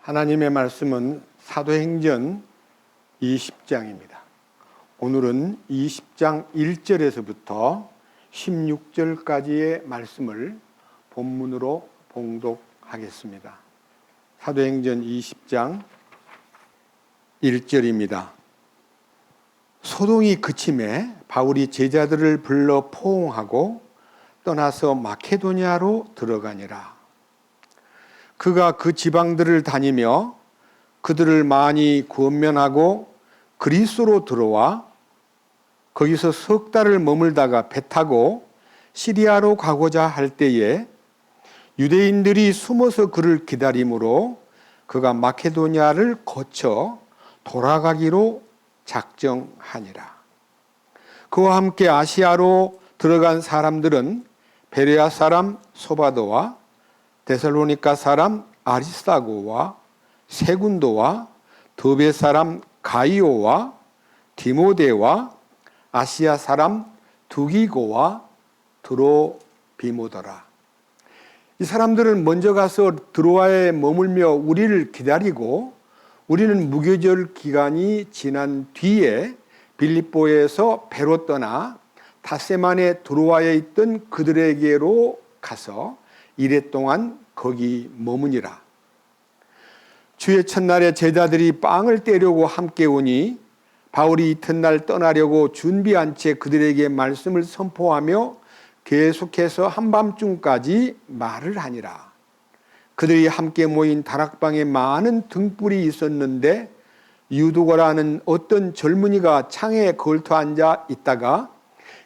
하나님의 말씀은 사도행전 20장입니다. 오늘은 20장 1절에서부터 16절까지의 말씀을 본문으로 봉독하겠습니다. 사도행전 20장 1절입니다. 소동이 그침에 바울이 제자들을 불러 포옹하고 떠나서 마케도니아로 들어가니라. 그가 그 지방들을 다니며 그들을 많이 권면하고 그리스도로 들어와 거기서 석 달을 머물다가 배 타고 시리아로 가고자 할 때에 유대인들이 숨어서 그를 기다림으로 그가 마케도니아를 거쳐 돌아가기로 작정하니라. 그와 함께 아시아로 들어간 사람들은 베레아 사람 소바도와 데살로니가 사람 아리스다고와 세군도와 더베 사람 가이오와 디모데와 아시아 사람 두기고와 드로비모더라. 이 사람들은 먼저 가서 드로아에 머물며 우리를 기다리고 우리는 무교절 기간이 지난 뒤에 빌립보에서 배로 떠나 닷새만에 드로아에 있던 그들에게로 가서 이래 동안 거기 머무니라. 주의 첫날에 제자들이 빵을 떼려고 함께 오니 바울이 이튿날 떠나려고 준비한 채 그들에게 말씀을 선포하며 계속해서 한밤중까지 말을 하니라. 그들이 함께 모인 다락방에 많은 등불이 있었는데 유두거라는 어떤 젊은이가 창에 걸터 앉아 있다가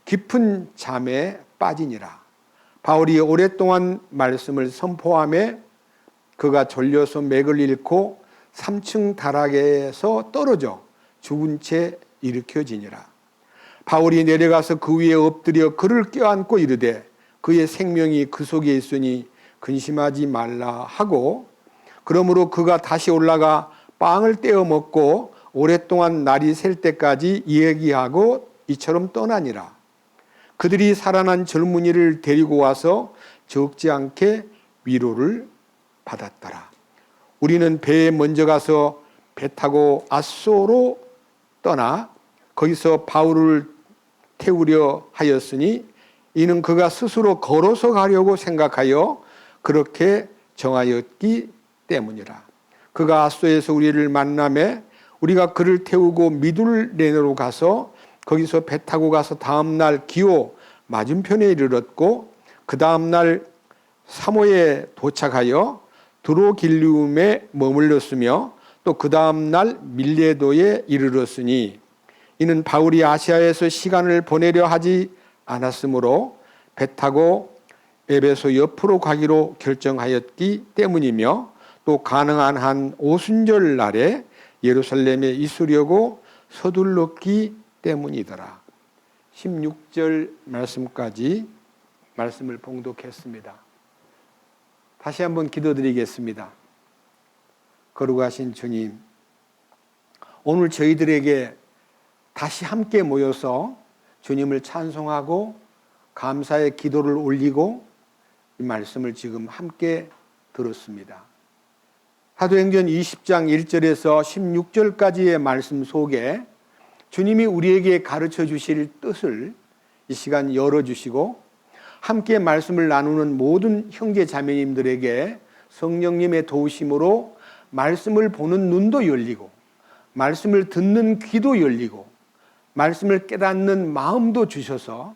깊은 잠에 빠지니라. 바울이 오랫동안 말씀을 선포하며 그가 졸려서 맥을 잃고 3층 다락에서 떨어져 죽은 채 일으켜지니라. 바울이 내려가서 그 위에 엎드려 그를 껴안고 이르되 그의 생명이 그 속에 있으니 근심하지 말라 하고, 그러므로 그가 다시 올라가 빵을 떼어 먹고 오랫동안 날이 셀 때까지 이야기하고 이처럼 떠나니라. 그들이 살아난 젊은이를 데리고 와서 적지 않게 위로를 받았더라. 우리는 배에 먼저 가서 배 타고 아소로 떠나 거기서 바울을 태우려 하였으니 이는 그가 스스로 걸어서 가려고 생각하여 그렇게 정하였기 때문이라. 그가 아소에서 우리를 만나매 우리가 그를 태우고 미둘레네로 가서 거기서 배 타고 가서 다음날 기오 맞은편에 이르렀고 그 다음날 사모에 도착하여 드로길리움에 머물렀으며 또 그 다음날 밀레도에 이르렀으니 이는 바울이 아시아에서 시간을 보내려 하지 않았으므로 배 타고 에베소 옆으로 가기로 결정하였기 때문이며 또 가능한 한 오순절 날에 예루살렘에 있으려고 서둘렀기 때문이더라. 16절 말씀까지 말씀을 봉독했습니다. 다시 한번 기도드리겠습니다. 거룩하신 주님, 오늘 저희들에게 다시 함께 모여서 주님을 찬송하고 감사의 기도를 올리고 이 말씀을 지금 함께 들었습니다. 사도행전 20장 1절에서 16절까지의 말씀 속에 주님이 우리에게 가르쳐 주실 뜻을 이 시간 열어주시고 함께 말씀을 나누는 모든 형제 자매님들에게 성령님의 도우심으로 말씀을 보는 눈도 열리고 말씀을 듣는 귀도 열리고 말씀을 깨닫는 마음도 주셔서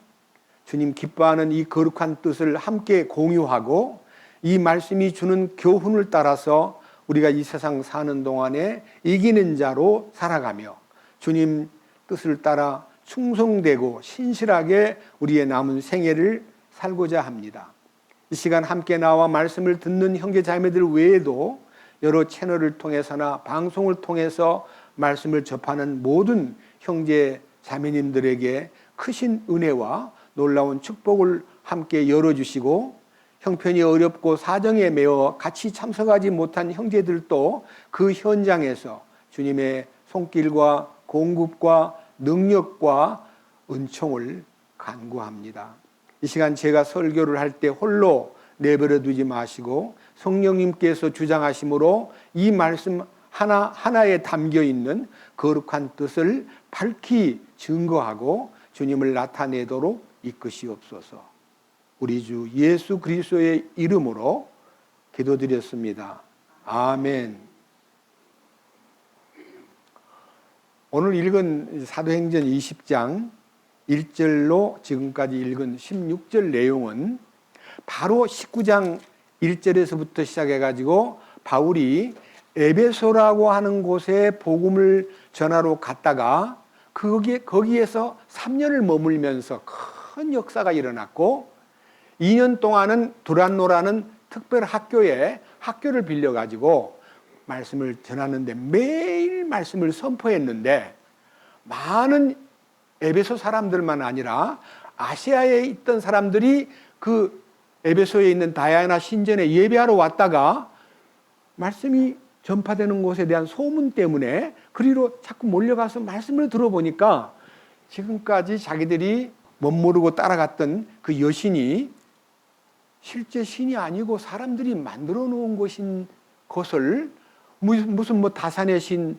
주님 기뻐하는 이 거룩한 뜻을 함께 공유하고 이 말씀이 주는 교훈을 따라서 우리가 이 세상 사는 동안에 이기는 자로 살아가며 주님 뜻을 따라 충성되고 신실하게 우리의 남은 생애를 살고자 합니다. 이 시간 함께 나와 말씀을 듣는 형제 자매들 외에도 여러 채널을 통해서나 방송을 통해서 말씀을 접하는 모든 형제 자매님들에게 크신 은혜와 놀라운 축복을 함께 열어주시고 형편이 어렵고 사정에 매어 같이 참석하지 못한 형제들도 그 현장에서 주님의 손길과 공급과 능력과 은총을 간구합니다. 이 시간 제가 설교를 할 때 홀로 내버려 두지 마시고 성령님께서 주장하심으로 이 말씀 하나하나에 담겨 있는 거룩한 뜻을 밝히 증거하고 주님을 나타내도록 이끄시옵소서. 우리 주 예수 그리스도의 이름으로 기도드렸습니다. 아멘. 오늘 읽은 사도행전 20장 1절로 지금까지 읽은 16절 내용은 바로 19장 1절에서부터 시작해가지고 바울이 에베소라고 하는 곳에 복음을 전하러 갔다가 거기에서 3년을 머물면서 큰 역사가 일어났고 2년 동안은 두란노라는 특별 학교를 빌려가지고 말씀을 전하는데 매일 말씀을 선포했는데 많은 에베소 사람들만 아니라 아시아에 있던 사람들이 그 에베소에 있는 다이아나 신전에 예배하러 왔다가 말씀이 전파되는 곳에 대한 소문 때문에 그리로 자꾸 몰려가서 말씀을 들어보니까 지금까지 자기들이 멋모르고 따라갔던 그 여신이 실제 신이 아니고 사람들이 만들어 놓은 것을 무슨 뭐 다산의 신,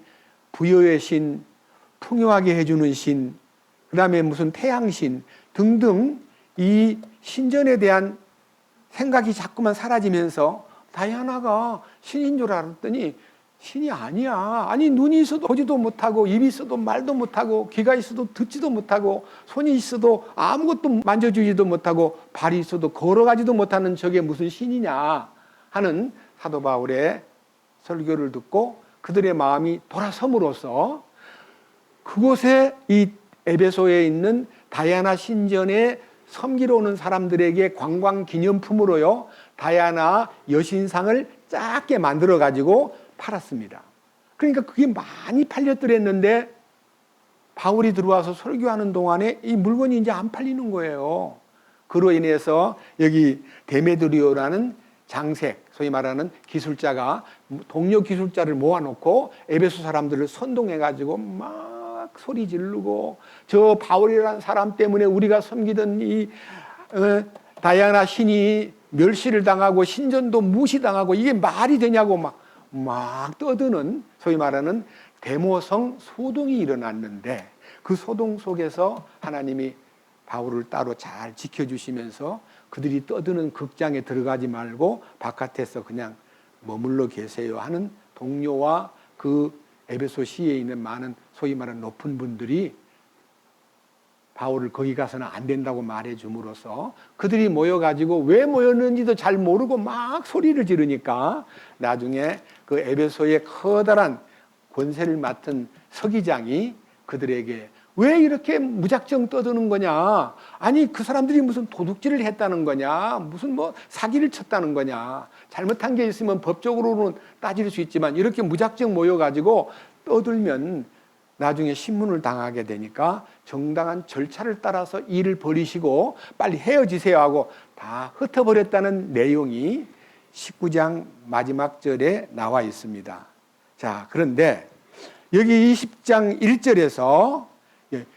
부여의 신, 풍요하게 해주는 신, 그 다음에 무슨 태양신 등등 이 신전에 대한 생각이 자꾸만 사라지면서 다이아나가 신인 줄 알았더니 신이 아니야. 아니 눈이 있어도 보지도 못하고 입이 있어도 말도 못하고 귀가 있어도 듣지도 못하고 손이 있어도 아무것도 만져주지도 못하고 발이 있어도 걸어가지도 못하는 저게 무슨 신이냐 하는 사도 바울의 설교를 듣고 그들의 마음이 돌아섬으로써 그곳에 이 에베소에 있는 다이아나 신전에 섬기러 오는 사람들에게 관광 기념품으로요 다이아나 여신상을 작게 만들어 가지고 팔았습니다. 그러니까 그게 많이 팔렸더랬는데 바울이 들어와서 설교하는 동안에 이 물건이 이제 안 팔리는 거예요. 그로 인해서 여기 데메드리오라는 장색, 소위 말하는 기술자가 동료 기술자를 모아놓고 에베소 사람들을 선동해 가지고 막 소리 지르고 저 바울이라는 사람 때문에 우리가 섬기던 이 다이아나 신이 멸시를 당하고 신전도 무시당하고 이게 말이 되냐고 막 떠드는 소위 말하는 데모성 소동이 일어났는데 그 소동 속에서 하나님이 바울을 따로 잘 지켜주시면서 그들이 떠드는 극장에 들어가지 말고 바깥에서 그냥 머물러 계세요 하는 동료와 그 에베소시에 있는 많은 소위 말하는 높은 분들이 바울을 거기 가서는 안 된다고 말해 줌으로써 그들이 모여가지고 왜 모였는지도 잘 모르고 막 소리를 지르니까 나중에 그 에베소의 커다란 권세를 맡은 서기장이 그들에게 왜 이렇게 무작정 떠드는 거냐? 아니 그 사람들이 무슨 도둑질을 했다는 거냐? 무슨 뭐 사기를 쳤다는 거냐? 잘못한 게 있으면 법적으로는 따질 수 있지만 이렇게 무작정 모여가지고 떠들면 나중에 신문을 당하게 되니까 정당한 절차를 따라서 일을 벌이시고 빨리 헤어지세요 하고 다 흩어버렸다는 내용이 19장 마지막 절에 나와 있습니다. 자, 그런데 여기 20장 1절에서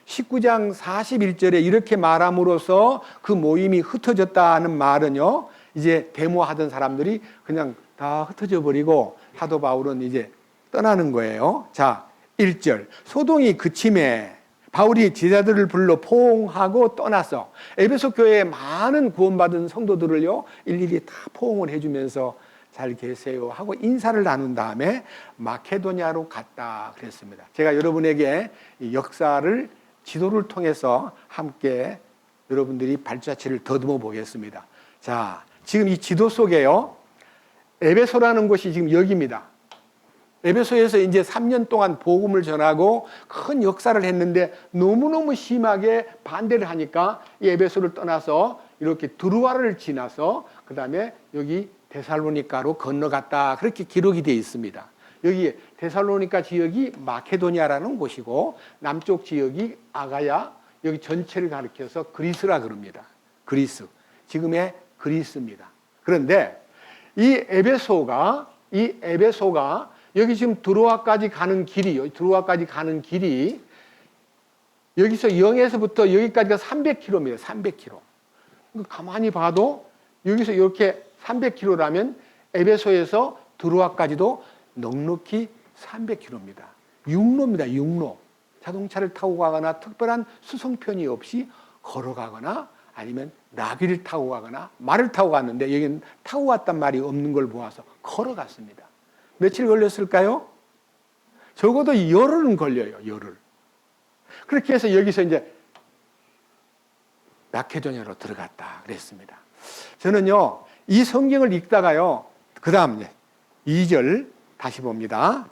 19장 41절에 이렇게 말함으로써 그 모임이 흩어졌다는 말은요, 이제 데모하던 사람들이 그냥 다 흩어져 버리고 사도 바울은 이제 떠나는 거예요. 자, 1절. 소동이 그침에 바울이 제자들을 불러 포옹하고 떠나서 에베소 교회에 많은 구원받은 성도들을요, 일일이 다 포옹을 해주면서 잘 계세요 하고 인사를 나눈 다음에 마케도냐로 갔다 그랬습니다. 제가 여러분에게 이 역사를 지도를 통해서 함께 여러분들이 발자취를 더듬어 보겠습니다. 자, 지금 이 지도 속에요, 에베소라는 곳이 지금 여기입니다. 에베소에서 이제 3년 동안 복음을 전하고 큰 역사를 했는데 너무너무 심하게 반대를 하니까 이 에베소를 떠나서 이렇게 드루아를 지나서 그 다음에 여기 데살로니가로 건너갔다. 그렇게 기록이 되어 있습니다. 여기 데살로니가 지역이 마케도니아라는 곳이고 남쪽 지역이 아가야, 여기 전체를 가리켜서 그리스라 그럽니다. 그리스. 지금의 그리스입니다. 그런데 이 에베소가 여기 지금 드로아까지 가는 길이 여기서 0에서부터 여기까지가 300km입니다. 300km. 가만히 봐도 여기서 이렇게 300km라면 에베소에서 드로아까지도 넉넉히 300km입니다. 육로입니다. 육로. 자동차를 타고 가거나 특별한 수송편이 없이 걸어가거나 아니면 나귀를 타고 가거나 말을 타고 갔는데 여기는 타고 갔단 말이 없는 걸 보아서 걸어갔습니다. 며칠 걸렸을까요? 적어도 열흘은 걸려요. 열흘. 그렇게 해서 여기서 이제 마케도냐로 들어갔다 그랬습니다. 저는요 이 성경을 읽다가요 그 다음 2절 다시 봅니다.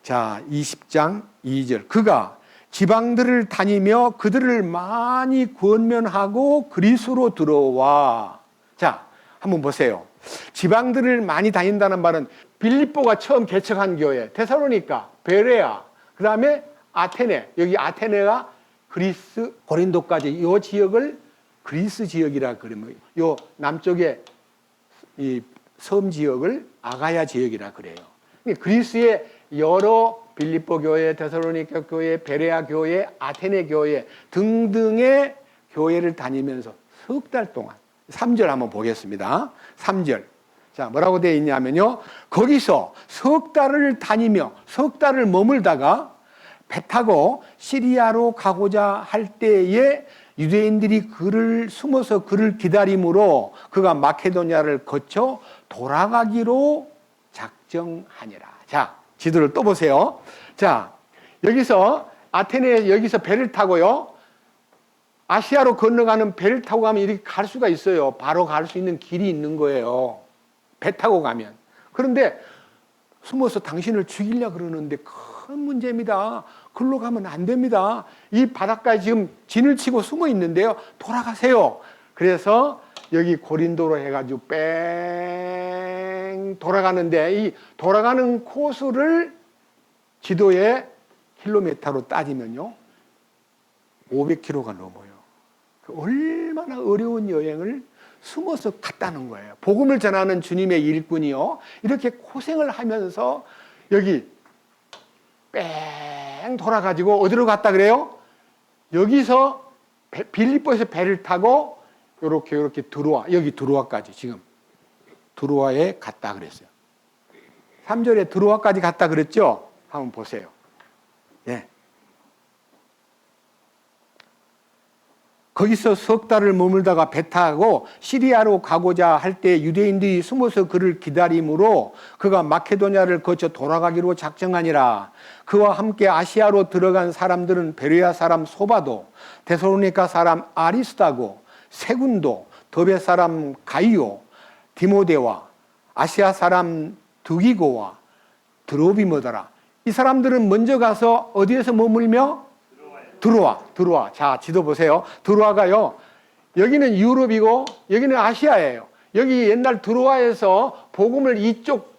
자 20장 2절 그가 지방들을 다니며 그들을 많이 권면하고 그리스로 들어와. 자 한번 보세요. 지방들을 많이 다닌다는 말은 빌립보가 처음 개척한 교회, 테살로니가, 베레아, 그 다음에 아테네, 여기 아테네가 그리스, 고린도까지 이 지역을 그리스 지역이라 그러면 요 남쪽에 이 섬 지역을 아가야 지역이라 그래요. 그리스의 여러 빌립보 교회, 데살로니가 교회, 베레아 교회, 아테네 교회 등등의 교회를 다니면서 석 달 동안 3절 한번 보겠습니다. 3절. 자, 뭐라고 되어 있냐면요. 거기서 석 달을 다니며 석 달을 머물다가 배 타고 시리아로 가고자 할 때에 유대인들이 그를 숨어서 그를 기다림으로 그가 마케도냐를 거쳐 돌아가기로 작정하니라. 자, 지도를 또 보세요. 자, 여기서 아테네에 여기서 배를 타고요. 아시아로 건너가는 배를 타고 가면 이렇게 갈 수가 있어요. 바로 갈 수 있는 길이 있는 거예요. 배 타고 가면. 그런데 숨어서 당신을 죽이려고 그러는데 큰 문제입니다. 글로 가면 안 됩니다. 이 바닷가에 지금 진을 치고 숨어 있는데요. 돌아가세요. 그래서 여기 고린도로 해가지고 뺑 돌아가는데 이 돌아가는 코스를 지도에 킬로미터로 따지면요. 500km가 넘어요. 얼마나 어려운 여행을 숨어서 갔다는 거예요. 복음을 전하는 주님의 일꾼이요. 이렇게 고생을 하면서 여기 뺑 돌아가지고 어디로 갔다 그래요? 여기서 빌립보에서 배를 타고 이렇게 드로아, 여기 드로아까지 지금 드로아에 갔다 그랬어요. 3절에 드로아까지 갔다 그랬죠? 한번 보세요. 예. 거기서 석 달을 머물다가 배 타고 시리아로 가고자 할 때 유대인들이 숨어서 그를 기다림으로 그가 마케도냐를 거쳐 돌아가기로 작정하니라. 그와 함께 아시아로 들어간 사람들은 베레아 사람 소바도, 데살로니가 사람 아리스다고, 세군도, 더베 사람 가이오, 디모데와 아시아 사람 두기고와 드로비모더라. 이 사람들은 먼저 가서 어디에서 머물며? 드로아. 자, 지도 보세요. 드로아가요. 여기는 유럽이고 여기는 아시아예요. 여기 옛날 드로아에서 복음을 이쪽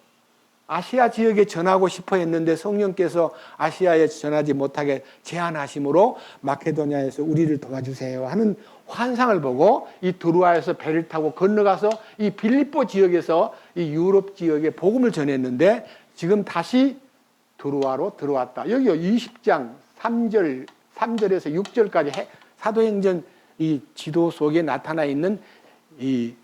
아시아 지역에 전하고 싶어 했는데 성령께서 아시아에 전하지 못하게 제한하심으로 마케도냐에서 우리를 도와주세요 하는 환상을 보고 이 드로아에서 배를 타고 건너가서 이 빌립보 지역에서 이 유럽 지역에 복음을 전했는데 지금 다시 드로아로 들어왔다. 여기요. 20장 3절에서 6절까지 사도행전 이 지도 속에 나타나 있는 이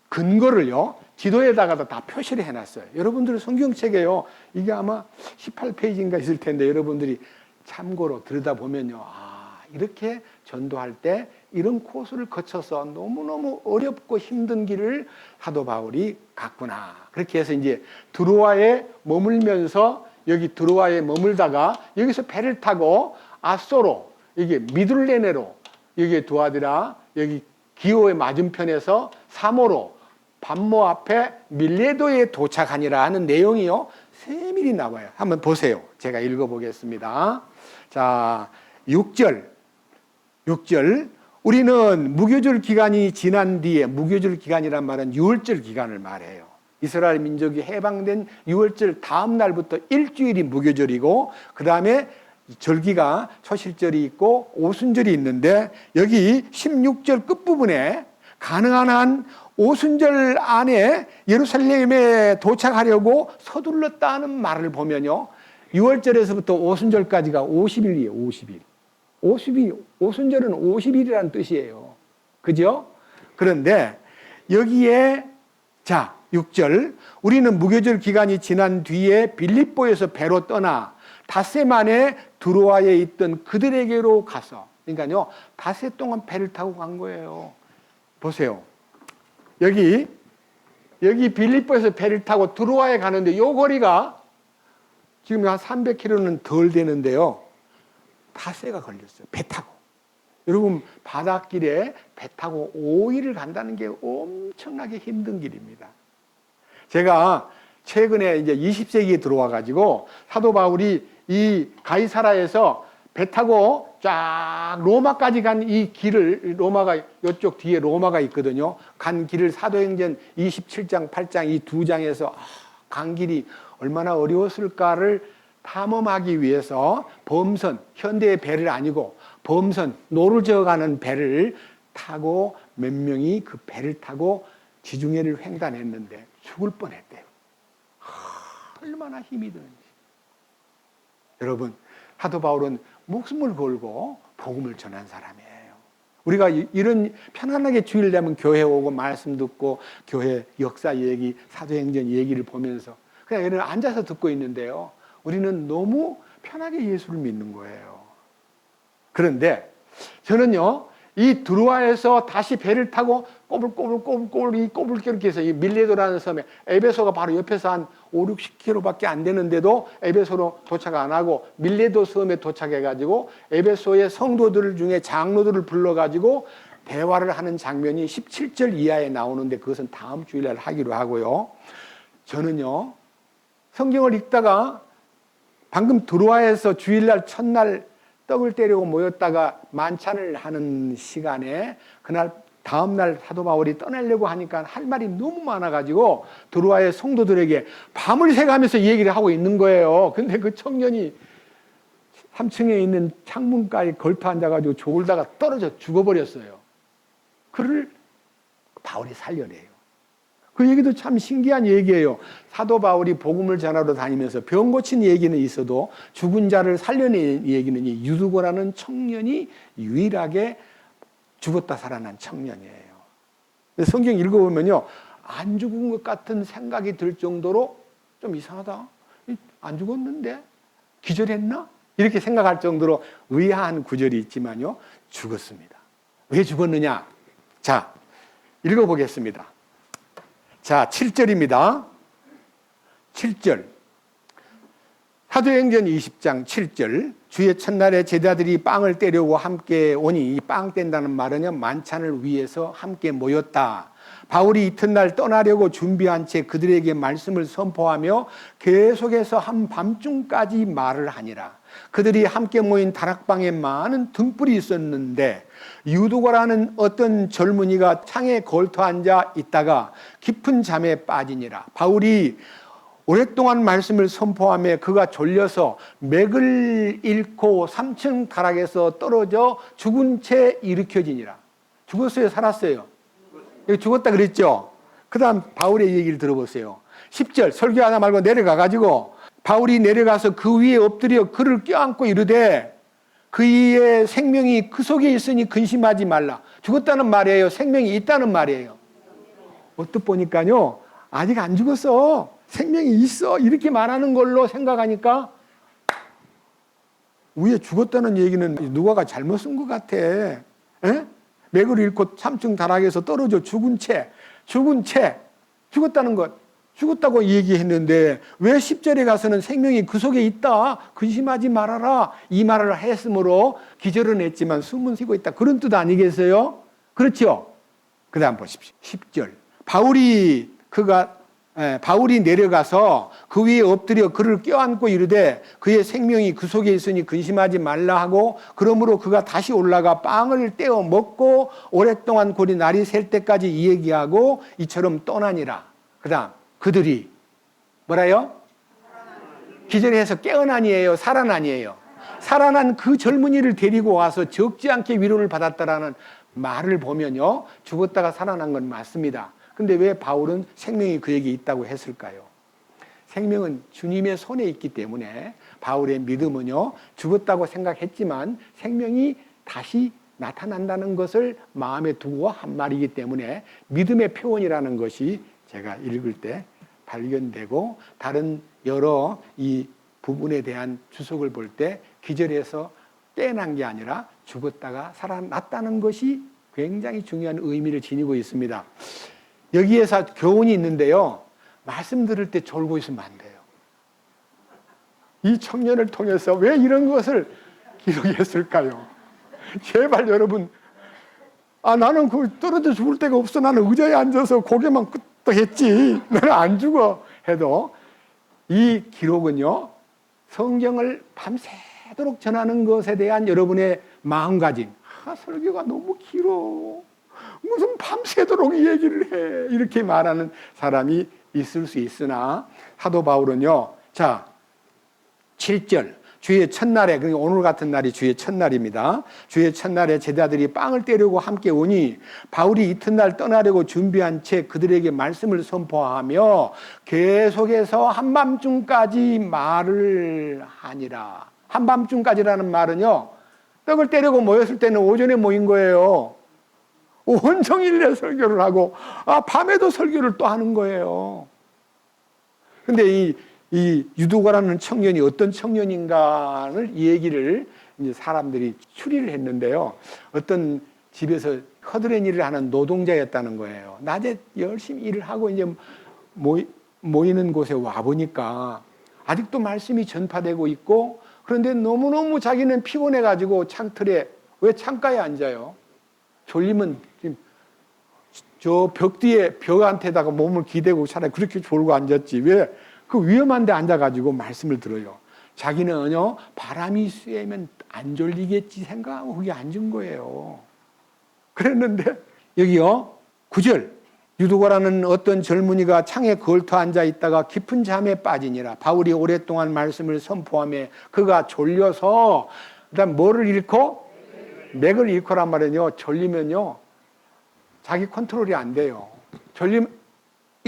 근거를요, 지도에다가도 다 표시를 해놨어요. 여러분들 성경책에요, 이게 아마 18페이지인가 있을 텐데 여러분들이 참고로 들여다보면요, 이렇게 전도할 때 이런 코스를 거쳐서 너무너무 어렵고 힘든 길을 사도 바울이 갔구나. 그렇게 해서 이제 드로아에 머물면서 여기 드로아에 머물다가 여기서 배를 타고 아소로, 이게 미둘레네로, 여기 두아디라, 여기 기호의 맞은편에서 사모로, 반모 앞에 밀레도에 도착하니라 하는 내용이요, 세밀히 나와요. 한번 보세요. 제가 읽어보겠습니다. 자, 6절. 우리는 무교절 기간이 지난 뒤에, 무교절 기간이란 말은 유월절 기간을 말해요. 이스라엘 민족이 해방된 유월절 다음 날부터 일주일이 무교절이고 그 다음에 절기가 초실절이 있고 오순절이 있는데 여기 16절 끝부분에 가능한 한 오순절 안에 예루살렘에 도착하려고 서둘렀다는 말을 보면요, 6월절에서부터 오순절까지가 50일이에요. 50일. 오순절은 50일이라는 뜻이에요. 그죠? 그런데 여기에 자 6절 우리는 무교절 기간이 지난 뒤에 빌립보에서 배로 떠나 닷새 만에 드로아에 있던 그들에게로 가서, 그러니까요 닷새 동안 배를 타고 간 거예요. 보세요. 여기 빌립보에서 배를 타고 드로아에 가는데 요 거리가 지금 한 300km는 덜 되는데요. 닷새가 걸렸어요. 배 타고. 여러분 바닷길에 배 타고 5일을 간다는 게 엄청나게 힘든 길입니다. 제가 최근에 이제 20세기에 들어와 가지고 사도 바울이 이 가이사라에서 배 타고 쫙 로마까지 간 이 길을, 로마가 이쪽 뒤에 로마가 있거든요. 간 길을 사도행전 27장 8장 이 두 장에서 간 길이 얼마나 어려웠을까를 탐험하기 위해서 범선, 현대의 배를 아니고 범선, 노를 저어가는 배를 타고 몇 명이 그 배를 타고 지중해를 횡단했는데 죽을 뻔했대요. 얼마나 힘이 드는지. 여러분, 사도 바울은 목숨을 걸고 복음을 전한 사람이에요. 우리가 이런 편안하게 주일 되면 교회 오고 말씀 듣고 교회 역사 얘기, 사도행전 얘기를 보면서 그냥 이런 앉아서 듣고 있는데요. 우리는 너무 편하게 예수를 믿는 거예요. 그런데 저는요, 이 드로아에서 다시 배를 타고 꼬불꼬불 해서 이 밀레도라는 섬에, 에베소가 바로 옆에서 한 5, 60km밖에 안 되는데도 에베소로 도착 안 하고 밀레도 섬에 도착해가지고 에베소의 성도들 중에 장로들을 불러가지고 대화를 하는 장면이 17절 이하에 나오는데 그것은 다음 주일날 하기로 하고요. 저는요, 성경을 읽다가 방금 드로아에서 주일날 첫날 떡을 떼려고 모였다가 만찬을 하는 시간에 그날 다음날 사도 바울이 떠나려고 하니까 할 말이 너무 많아가지고 드로아의 성도들에게 밤을 새가면서 이 얘기를 하고 있는 거예요. 근데 그 청년이 3층에 있는 창문가에 걸터 앉아가지고 졸다가 떨어져 죽어버렸어요. 그를 바울이 살려내요. 그 얘기도 참 신기한 얘기예요. 사도 바울이 복음을 전하러 다니면서 병 고친 얘기는 있어도 죽은 자를 살려낸 얘기는 이 유두고라는 청년이 유일하게 죽었다 살아난 청년이에요. 성경 읽어보면요, 안 죽은 것 같은 생각이 들 정도로 좀 이상하다. 안 죽었는데 기절했나? 이렇게 생각할 정도로 의아한 구절이 있지만요, 죽었습니다. 왜 죽었느냐? 자, 읽어보겠습니다. 자, 7절입니다. 7절. 사도행전 20장 7절. 주의 첫날에 제자들이 빵을 떼려고 함께 오니, 이 빵 뗀다는 말은요, 만찬을 위해서 함께 모였다. 바울이 이튿날 떠나려고 준비한 채 그들에게 말씀을 선포하며 계속해서 한밤중까지 말을 하니라. 그들이 함께 모인 다락방에 많은 등불이 있었는데 유두고라는 어떤 젊은이가 창에 걸터 앉아 있다가 깊은 잠에 빠지니라. 바울이 오랫동안 말씀을 선포하며 그가 졸려서 맥을 잃고 3층 다락에서 떨어져 죽은 채 일으켜지니라. 죽었어요? 살았어요? 죽었다 그랬죠? 그 다음 바울의 얘기를 들어보세요. 10절. 설교하다 말고 내려가가지고 바울이 내려가서 그 위에 엎드려 그를 껴안고 이르되 그의 생명이 그 속에 있으니 근심하지 말라. 죽었다는 말이에요? 생명이 있다는 말이에요? 어떻게 보니까요, 아직 안 죽었어. 생명이 있어. 이렇게 말하는 걸로 생각하니까 위에 죽었다는 얘기는 누가가 잘못 쓴 것 같아. 에? 맥을 잃고 3층 다락에서 떨어져 죽은 채, 죽었다는 것, 죽었다고 얘기했는데 왜 10절에 가서는 생명이 그 속에 있다, 근심하지 말아라, 이 말을 했으므로 기절은 했지만 숨은 쉬고 있다, 그런 뜻 아니겠어요? 그렇죠? 그 다음 보십시오. 10절. 바울이 내려가서 그 위에 엎드려 그를 껴안고 이르되 그의 생명이 그 속에 있으니 근심하지 말라 하고, 그러므로 그가 다시 올라가 빵을 떼어 먹고 오랫동안 고리 날이 셀 때까지 이 얘기하고 이처럼 떠나니라. 그 다음 그들이 뭐라요? 기절해서 깨어나니에요? 살아나니에요? 살아난 그 젊은이를 데리고 와서 적지 않게 위로를 받았다라는 말을 보면요, 죽었다가 살아난 건 맞습니다. 근데 왜 바울은 생명이 그에게 있다고 했을까요? 생명은 주님의 손에 있기 때문에 바울의 믿음은요, 죽었다고 생각했지만 생명이 다시 나타난다는 것을 마음에 두고 한 말이기 때문에 믿음의 표현이라는 것이 제가 읽을 때 발견되고 다른 여러 이 부분에 대한 주석을 볼 때 기절해서 깨어난 게 아니라 죽었다가 살아났다는 것이 굉장히 중요한 의미를 지니고 있습니다. 여기에서 교훈이 있는데요. 말씀 들을 때 졸고 있으면 안 돼요. 이 청년을 통해서 왜 이런 것을 기록했을까요? 제발 여러분, 나는 떨어져 죽을 데가 없어. 나는 의자에 앉아서 고개만 끄덕했지. 나는 안 죽어. 해도 이 기록은요, 성경을 밤새도록 전하는 것에 대한 여러분의 마음가짐. 설교가 너무 길어. 무슨 밤새도록 이 얘기를 해. 이렇게 말하는 사람이 있을 수 있으나, 사도 바울은요, 자, 7절. 주의 첫날에, 그러니까 오늘 같은 날이 주의 첫날입니다. 주의 첫날에 제자들이 빵을 떼려고 함께 오니 바울이 이튿날 떠나려고 준비한 채 그들에게 말씀을 선포하며 계속해서 한밤중까지 말을 하니라. 한밤중까지라는 말은요, 떡을 떼려고 모였을 때는 오전에 모인 거예요. 온종일 내 설교를 하고 밤에도 설교를 또 하는 거예요. 근데 이 유두가라는 청년이 어떤 청년인가를 이 얘기를 이제 사람들이 추리를 했는데요. 어떤 집에서 허드렛 일을 하는 노동자였다는 거예요. 낮에 열심히 일을 하고 이제 모이는 곳에 와 보니까 아직도 말씀이 전파되고 있고, 그런데 너무너무 자기는 피곤해가지고 창틀에, 왜 창가에 앉아요? 졸리면 저 벽 뒤에 벽한테다가 몸을 기대고 차라리 그렇게 졸고 앉았지. 왜? 그 위험한 데 앉아가지고 말씀을 들어요. 자기는요, 바람이 쐬면 안 졸리겠지 생각하고 거기 앉은 거예요. 그랬는데 여기요, 9절. 유두고라는 어떤 젊은이가 창에 걸터 앉아 있다가 깊은 잠에 빠지니라. 바울이 오랫동안 말씀을 선포하며 그가 졸려서, 그다음 뭐를 잃고? 맥을 잃고란 말은요, 졸리면요, 자기 컨트롤이 안 돼요.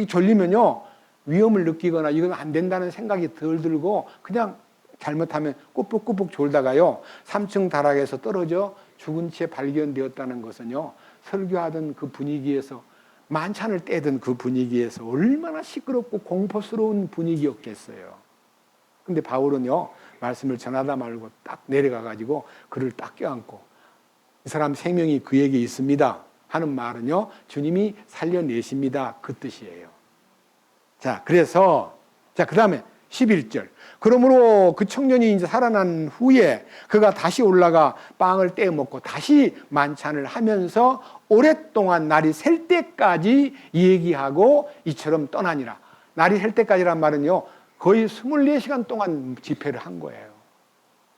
졸리면요, 위험을 느끼거나 이건 안 된다는 생각이 덜 들고 그냥 잘못하면 꾸벅꾸벅 졸다가요, 3층 다락에서 떨어져 죽은 채 발견되었다는 것은요, 설교하던 그 분위기에서, 만찬을 떼던 그 분위기에서 얼마나 시끄럽고 공포스러운 분위기였겠어요. 근데 바울은요, 말씀을 전하다 말고 딱 내려가가지고 그를 딱 껴안고, 이 사람 생명이 그에게 있습니다 하는 말은요, 주님이 살려내십니다, 그 뜻이에요. 자, 그래서, 자, 그 다음에 11절. 그러므로 그 청년이 이제 살아난 후에 그가 다시 올라가 빵을 떼어 먹고 다시 만찬을 하면서 오랫동안 날이 셀 때까지 얘기하고 이처럼 떠나니라. 날이 셀 때까지란 말은요, 거의 24시간 동안 집회를 한 거예요.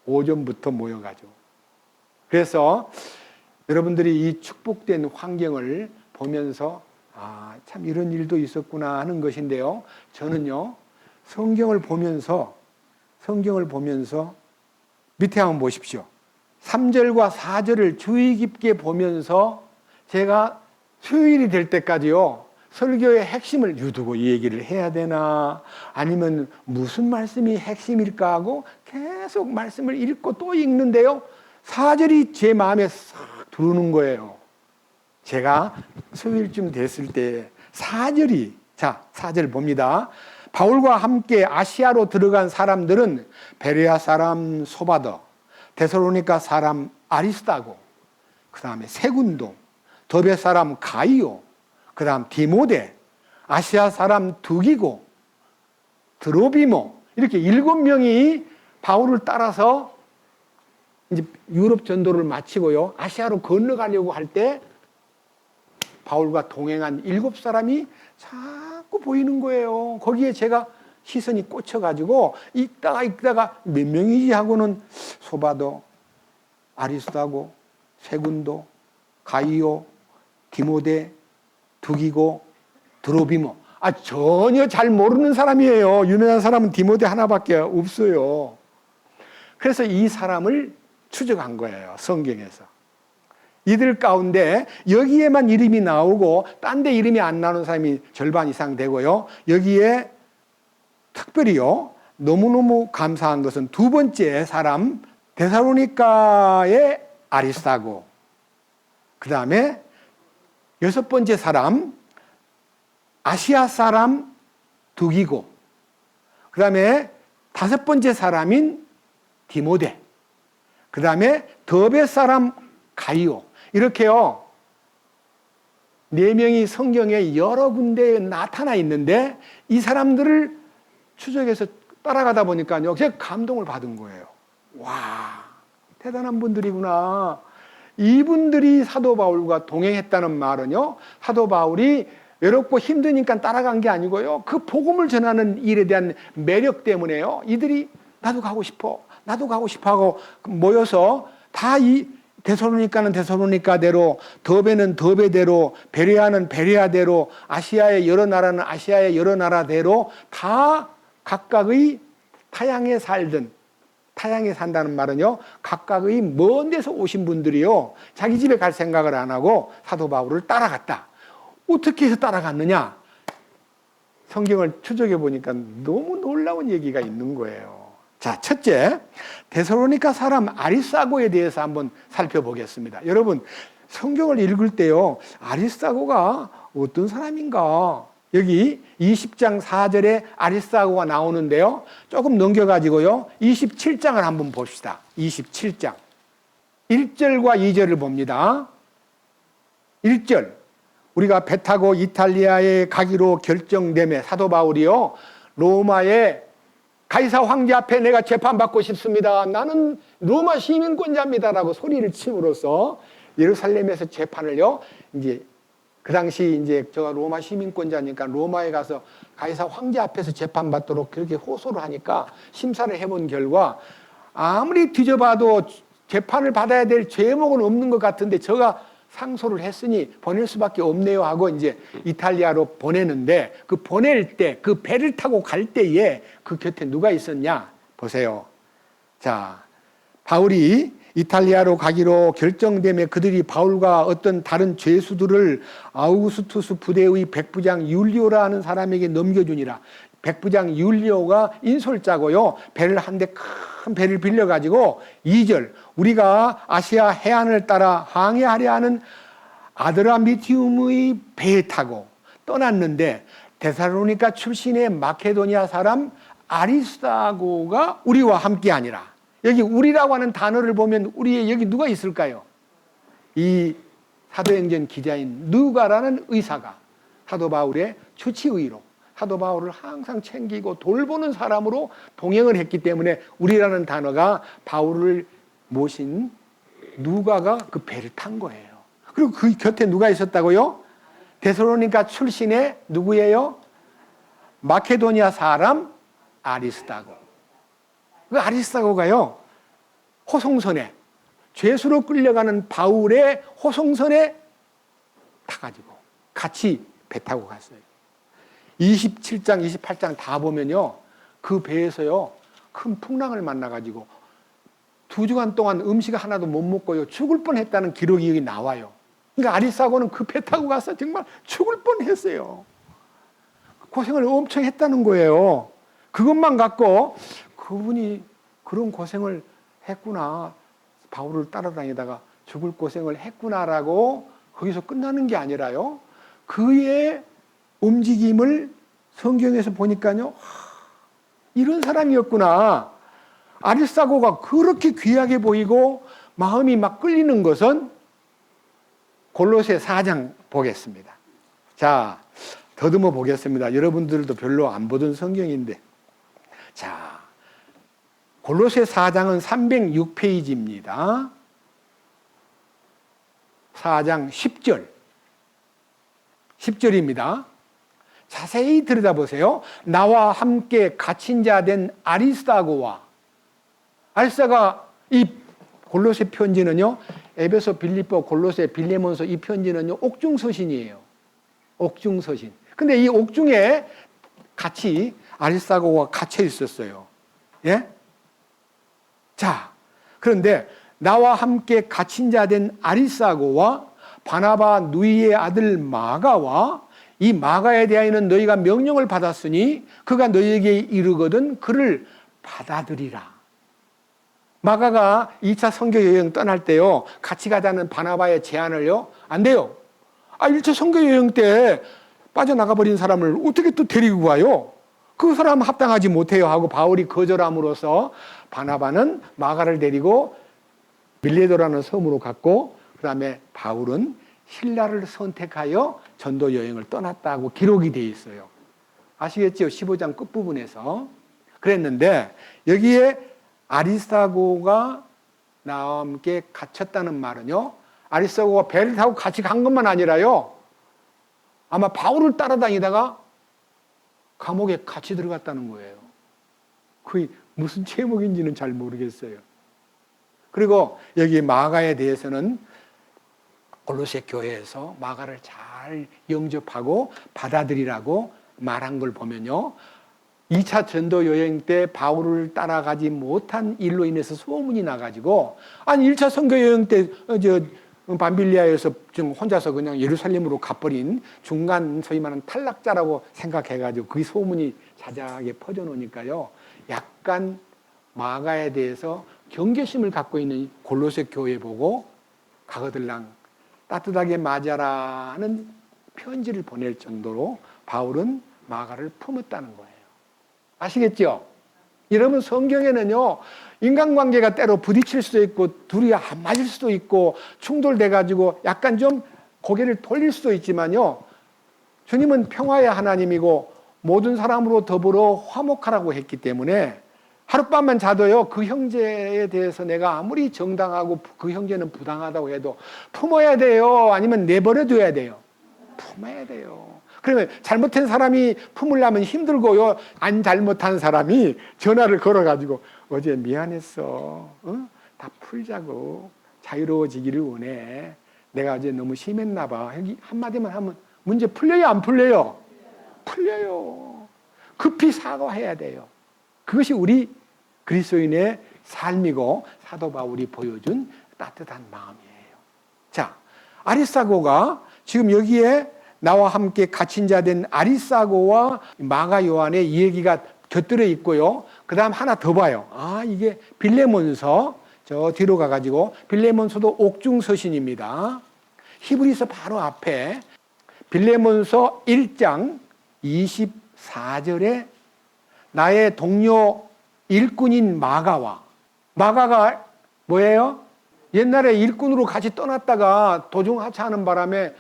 오전부터 모여가지고. 그래서 여러분들이 이 축복된 환경을 보면서 참 이런 일도 있었구나 하는 것인데요. 저는요, 성경을 보면서 밑에 한번 보십시오. 3절과 4절을 주의 깊게 보면서 제가 수요일이 될 때까지요, 설교의 핵심을 유두고 이 얘기를 해야 되나, 아니면 무슨 말씀이 핵심일까 하고 계속 말씀을 읽고 또 읽는데요, 4절이 제 마음에 싹 들어오는 거예요. 제가 수요일쯤 됐을 때 4절이, 자, 4절 봅니다. 바울과 함께 아시아로 들어간 사람들은 베레아 사람 소바더, 데살로니가 사람 아리스다고, 그 다음에 세군도, 더베 사람 가이오, 그 다음 디모데, 아시아 사람 두기고, 드로비모, 이렇게 7명이 바울을 따라서 이제 유럽 전도를 마치고요, 아시아로 건너가려고 할 때 바울과 동행한 7사람이 자꾸 보이는 거예요. 거기에 제가 시선이 꽂혀가지고 읽다가 몇 명이지 하고는 소바도, 아리스도하고, 세군도, 가이오, 디모데, 두기고, 드로비모. 전혀 잘 모르는 사람이에요. 유명한 사람은 디모데 하나밖에 없어요. 그래서 이 사람을 추적한 거예요, 성경에서. 이들 가운데 여기에만 이름이 나오고 딴 데 이름이 안 나오는 사람이 절반 이상 되고요. 여기에 특별히요, 너무너무 감사한 것은 두 번째 사람, 데살로니가의 아리스다고, 그 다음에 여섯 번째 사람, 아시아 사람 두기고, 그 다음에 5번째 사람인 디모데, 그 다음에 더베 사람 가이오, 이렇게요 4명이 성경에 여러 군데에 나타나 있는데 이 사람들을 추적해서 따라가다 보니까요 제가 감동을 받은 거예요. 와, 대단한 분들이구나. 이분들이 사도 바울과 동행했다는 말은요, 사도 바울이 외롭고 힘드니까 따라간 게 아니고요, 그 복음을 전하는 일에 대한 매력 때문에요, 이들이 나도 가고 싶어, 나도 가고 싶어 하고 모여서 다 이 데살로니가는 데살로니가대로, 더베는 더베대로, 베레아는 베레아대로, 아시아의 여러 나라는 아시아의 여러 나라대로 다 각각의 타향에 살든, 타향에 산다는 말은요 각각의 먼 데서 오신 분들이요 자기 집에 갈 생각을 안 하고 사도 바울을 따라갔다. 어떻게 해서 따라갔느냐? 성경을 추적해 보니까 너무 놀라운 얘기가 있는 거예요. 자, 첫째, 데살로니가 사람 아리스다고에 대해서 한번 살펴보겠습니다. 여러분, 성경을 읽을 때요 아리스다고가 어떤 사람인가? 여기 20장 4절에 아리스다고가 나오는데요, 조금 넘겨가지고요 27장을 한번 봅시다. 27장 1절과 2절을 봅니다. 1절, 우리가 배 타고 이탈리아에 가기로 결정되매 사도 바울이요 로마의 가이사 황제 앞에 내가 재판받고 싶습니다, 나는 로마 시민권자입니다라고 소리를 침으로써 예루살렘에서 재판을요, 이제 그 당시 이제 제가 로마 시민권자니까 로마에 가서 가이사 황제 앞에서 재판받도록 그렇게 호소를 하니까 심사를 해본 결과 아무리 뒤져봐도 재판을 받아야 될 죄목은 없는 것 같은데 제가 상소를 했으니 보낼 수밖에 없네요 하고 이제 이탈리아로 보내는데, 그 보낼 때, 그 배를 타고 갈 때에 그 곁에 누가 있었냐 보세요. 자, 바울이 이탈리아로 가기로 결정되며 그들이 바울과 어떤 다른 죄수들을 아우구스투스 부대의 백부장 율리오라 하는 사람에게 넘겨주니라. 백부장 율리오가 인솔자고요, 배를 한 대 큰 배를 빌려가지고 2절, 우리가 아시아 해안을 따라 항해하려 하는 아드라미티움의 배에 타고 떠났는데 데살로니가 출신의 마케도니아 사람 아리스다고가 우리와 함께 아니라. 여기 우리라고 하는 단어를 보면 우리의 여기 누가 있을까요? 이 사도행전 기자인 누가라는 의사가 사도 바울의 주치의로 사도 바울을 항상 챙기고 돌보는 사람으로 동행을 했기 때문에 우리라는 단어가 바울을 모신 누가가 그 배를 탄 거예요. 그리고 그 곁에 누가 있었다고요? 데살로니가 출신의 누구예요? 마케도니아 사람 아리스다고. 그 아리스다고가요 호송선에, 죄수로 끌려가는 바울의 호송선에 타가지고 같이 배 타고 갔어요. 27장, 28장 다 보면요 그 배에서요 큰 풍랑을 만나가지고 2주간 동안 음식 하나도 못 먹고요 죽을 뻔했다는 기록이 여기 나와요. 그러니까 아리스다고는 그 배 타고 가서 정말 죽을 뻔했어요. 고생을 엄청 했다는 거예요. 그것만 갖고 그분이 그런 고생을 했구나, 바울을 따라다니다가 죽을 고생을 했구나라고 거기서 끝나는 게 아니라요, 그의 움직임을 성경에서 보니까요 이런 사람이었구나. 아리스다고가 그렇게 귀하게 보이고 마음이 막 끌리는 것은 골로새 4장 보겠습니다. 자, 더듬어 보겠습니다. 여러분들도 별로 안 보던 성경인데, 자, 골로새 4장은 306페이지입니다. 4장 10절 10절입니다. 자세히 들여다보세요. 나와 함께 갇힌 자 된 아리스다고와, 아리스다가 이 골로새 편지는요 에베소, 빌립보, 골로새, 빌레몬서 이 편지는요 옥중서신이에요. 옥중서신. 근데 이 옥중에 같이 아리스다고가 갇혀 있었어요. 예? 자, 그런데 나와 함께 갇힌 자 된 아리스다고와 바나바 누이의 아들 마가와, 이 마가에 대하여는 너희가 명령을 받았으니 그가 너희에게 이르거든 그를 받아들이라. 마가가 2차 선교 여행 떠날 때요 같이 가자는 바나바의 제안을요 안 돼요. 1차 선교 여행 때 빠져나가 버린 사람을 어떻게 또 데리고 가요? 그 사람 합당하지 못해요 하고 바울이 거절함으로써 바나바는 마가를 데리고 밀레도라는 섬으로 갔고, 그 다음에 바울은 신라를 선택하여 전도 여행을 떠났다고 기록이 되어 있어요. 아시겠죠? 15장 끝부분에서. 그랬는데 여기에 아리스타고가 나와 함께 갇혔다는 말은요, 아리스타고가 배를 타고 같이 간 것만 아니라요, 아마 바울을 따라다니다가 감옥에 같이 들어갔다는 거예요. 그게 무슨 제목인지는 잘 모르겠어요. 그리고 여기 마가에 대해서는 골로새 교회에서 마가를 잘 영접하고 받아들이라고 말한 걸 보면요, 2차 전도 여행 때 바울을 따라가지 못한 일로 인해서 소문이 나가지고, 아니 1차 선교 여행 때 밤빌리아에서 좀 혼자서 그냥 예루살렘으로 가버린 중간 소위 말하는 탈락자라고 생각해가지고 그 소문이 자자하게 퍼져놓으니까요, 약간 마가에 대해서 경계심을 갖고 있는 골로새 교회 보고 가거들랑 따뜻하게 맞아라는 편지를 보낼 정도로 바울은 마가를 품었다는 거예요. 아시겠죠? 여러분, 성경에는요, 인간관계가 때로 부딪힐 수도 있고 둘이 안 맞을 수도 있고 충돌돼가지고 약간 좀 고개를 돌릴 수도 있지만요, 주님은 평화의 하나님이고 모든 사람으로 더불어 화목하라고 했기 때문에 하룻밤만 자도요, 그 형제에 대해서 내가 아무리 정당하고 그 형제는 부당하다고 해도 품어야 돼요? 아니면 내버려둬야 돼요? 품어야 돼요. 그러면 잘못한 사람이 품으려면 힘들고요, 안 잘못한 사람이 전화를 걸어가지고 어제 미안했어, 다 풀자고, 자유로워지기를 원해, 내가 어제 너무 심했나 봐, 여기 한마디만 하면 문제 풀려요, 안 풀려요? 풀려요. 급히 사과해야 돼요. 그것이 우리 그리스도인의 삶이고 사도 바울이 보여준 따뜻한 마음이에요. 자, 아리스타고가 지금 여기에 나와 함께 갇힌 자 된 아리스타고와 마가 요한의 이 얘기가 곁들여 있고요. 그 다음 하나 더 봐요. 이게 빌레몬서, 저 뒤로 가가지고 빌레몬서도 옥중서신입니다. 히브리서 바로 앞에 빌레몬서 1장 24절에 나의 동료 일꾼인 마가가 뭐예요? 옛날에 일꾼으로 같이 떠났다가 도중 하차하는 바람에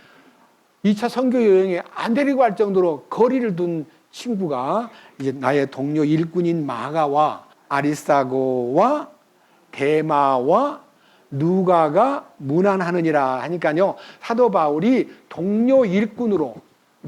2차 선교 여행에 안 데리고 갈 정도로 거리를 둔 친구가 이제 나의 동료 일꾼인 마가와 아리스타고와 데마와 누가가 문안하느니라 하니까요, 사도 바울이 동료 일꾼으로,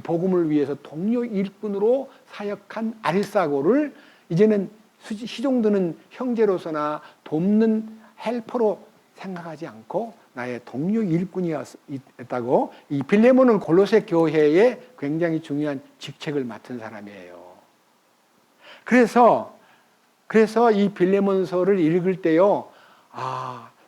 복음을 위해서 동료 일꾼으로 사역한 아리스타고를 이제는 시종드는 형제로서나 돕는 헬퍼로 생각하지 않고 나의 동료 일꾼이었다고. 이 빌레몬은 골로새 교회에 굉장히 중요한 직책을 맡은 사람이에요. 그래서 이 빌레몬서를 읽을 때요,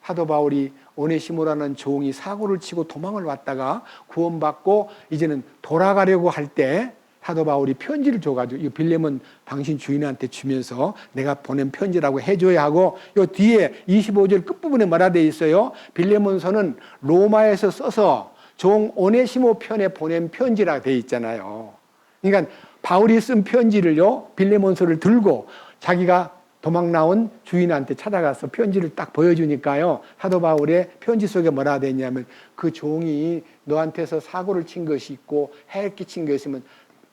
사도 바울이 오네시모라는 종이 사고를 치고 도망을 왔다가 구원받고 이제는 돌아가려고 할 때 사도 바울이 편지를 줘가지고 이 빌레몬 당신 주인한테 주면서 내가 보낸 편지라고 해줘야 하고, 요 뒤에 25절 끝부분에 뭐라 돼 있어요? 빌레몬서는 로마에서 써서 종 오네시모 편에 보낸 편지라 돼 있잖아요. 그러니까 바울이 쓴 편지를요, 빌레몬서를 들고 자기가 도망 나온 주인한테 찾아가서 편지를 딱 보여주니까요, 사도 바울의 편지 속에 뭐라 돼 있냐면, 그 종이 너한테서 사고를 친 것이 있고 해를 끼친 것이 있으면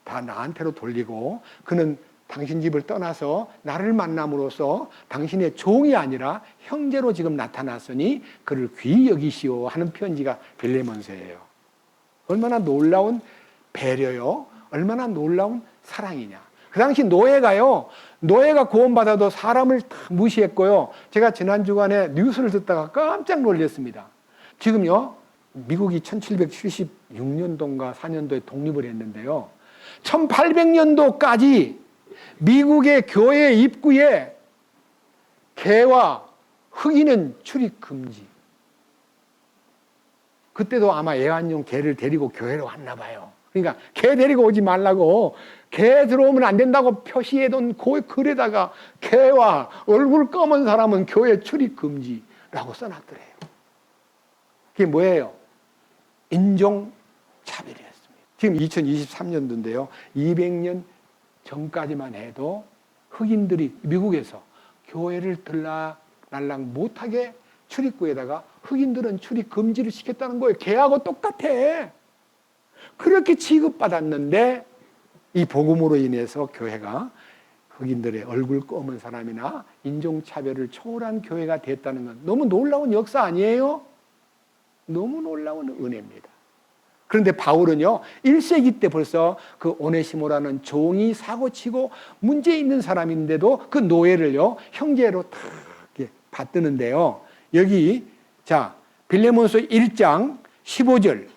다 나한테로 돌리고, 그는 당신 집을 떠나서 나를 만남으로써 당신의 종이 아니라 형제로 지금 나타났으니 그를 귀히 여기시오 하는 편지가 빌레몬서예요. 얼마나 놀라운 배려요, 얼마나 놀라운 사랑이냐. 그 당시 노예가 구원받아도 사람을 다 무시했고요. 제가 지난 주간에 뉴스를 듣다가 깜짝 놀랐습니다. 지금요, 미국이 1776년도인가 4년도에 독립을 했는데요, 1800년도까지 미국의 교회 입구에 개와 흑인은 출입 금지. 그때도 아마 애완용 개를 데리고 교회로 왔나 봐요. 그러니까 개 데리고 오지 말라고, 개 들어오면 안 된다고 표시해둔 그 글에다가 개와 얼굴 검은 사람은 교회 출입 금지라고 써놨더래요. 그게 뭐예요? 인종 차별이었습니다. 지금 2023년도인데요. 200년 전까지만 해도 흑인들이 미국에서 교회를 들락날락 못하게 출입구에다가 흑인들은 출입 금지를 시켰다는 거예요. 걔하고 똑같아. 그렇게 취급받았는데 이 복음으로 인해서 교회가 흑인들의 얼굴 검은 사람이나 인종차별을 초월한 교회가 됐다는 건 너무 놀라운 역사 아니에요? 너무 놀라운 은혜입니다. 그런데 바울은요, 1세기 때 벌써 그 오네시모라는 종이 사고치고 문제 있는 사람인데도 그 노예를요, 형제로 탁 받드는데요. 여기, 자, 빌레몬서 1장 15절,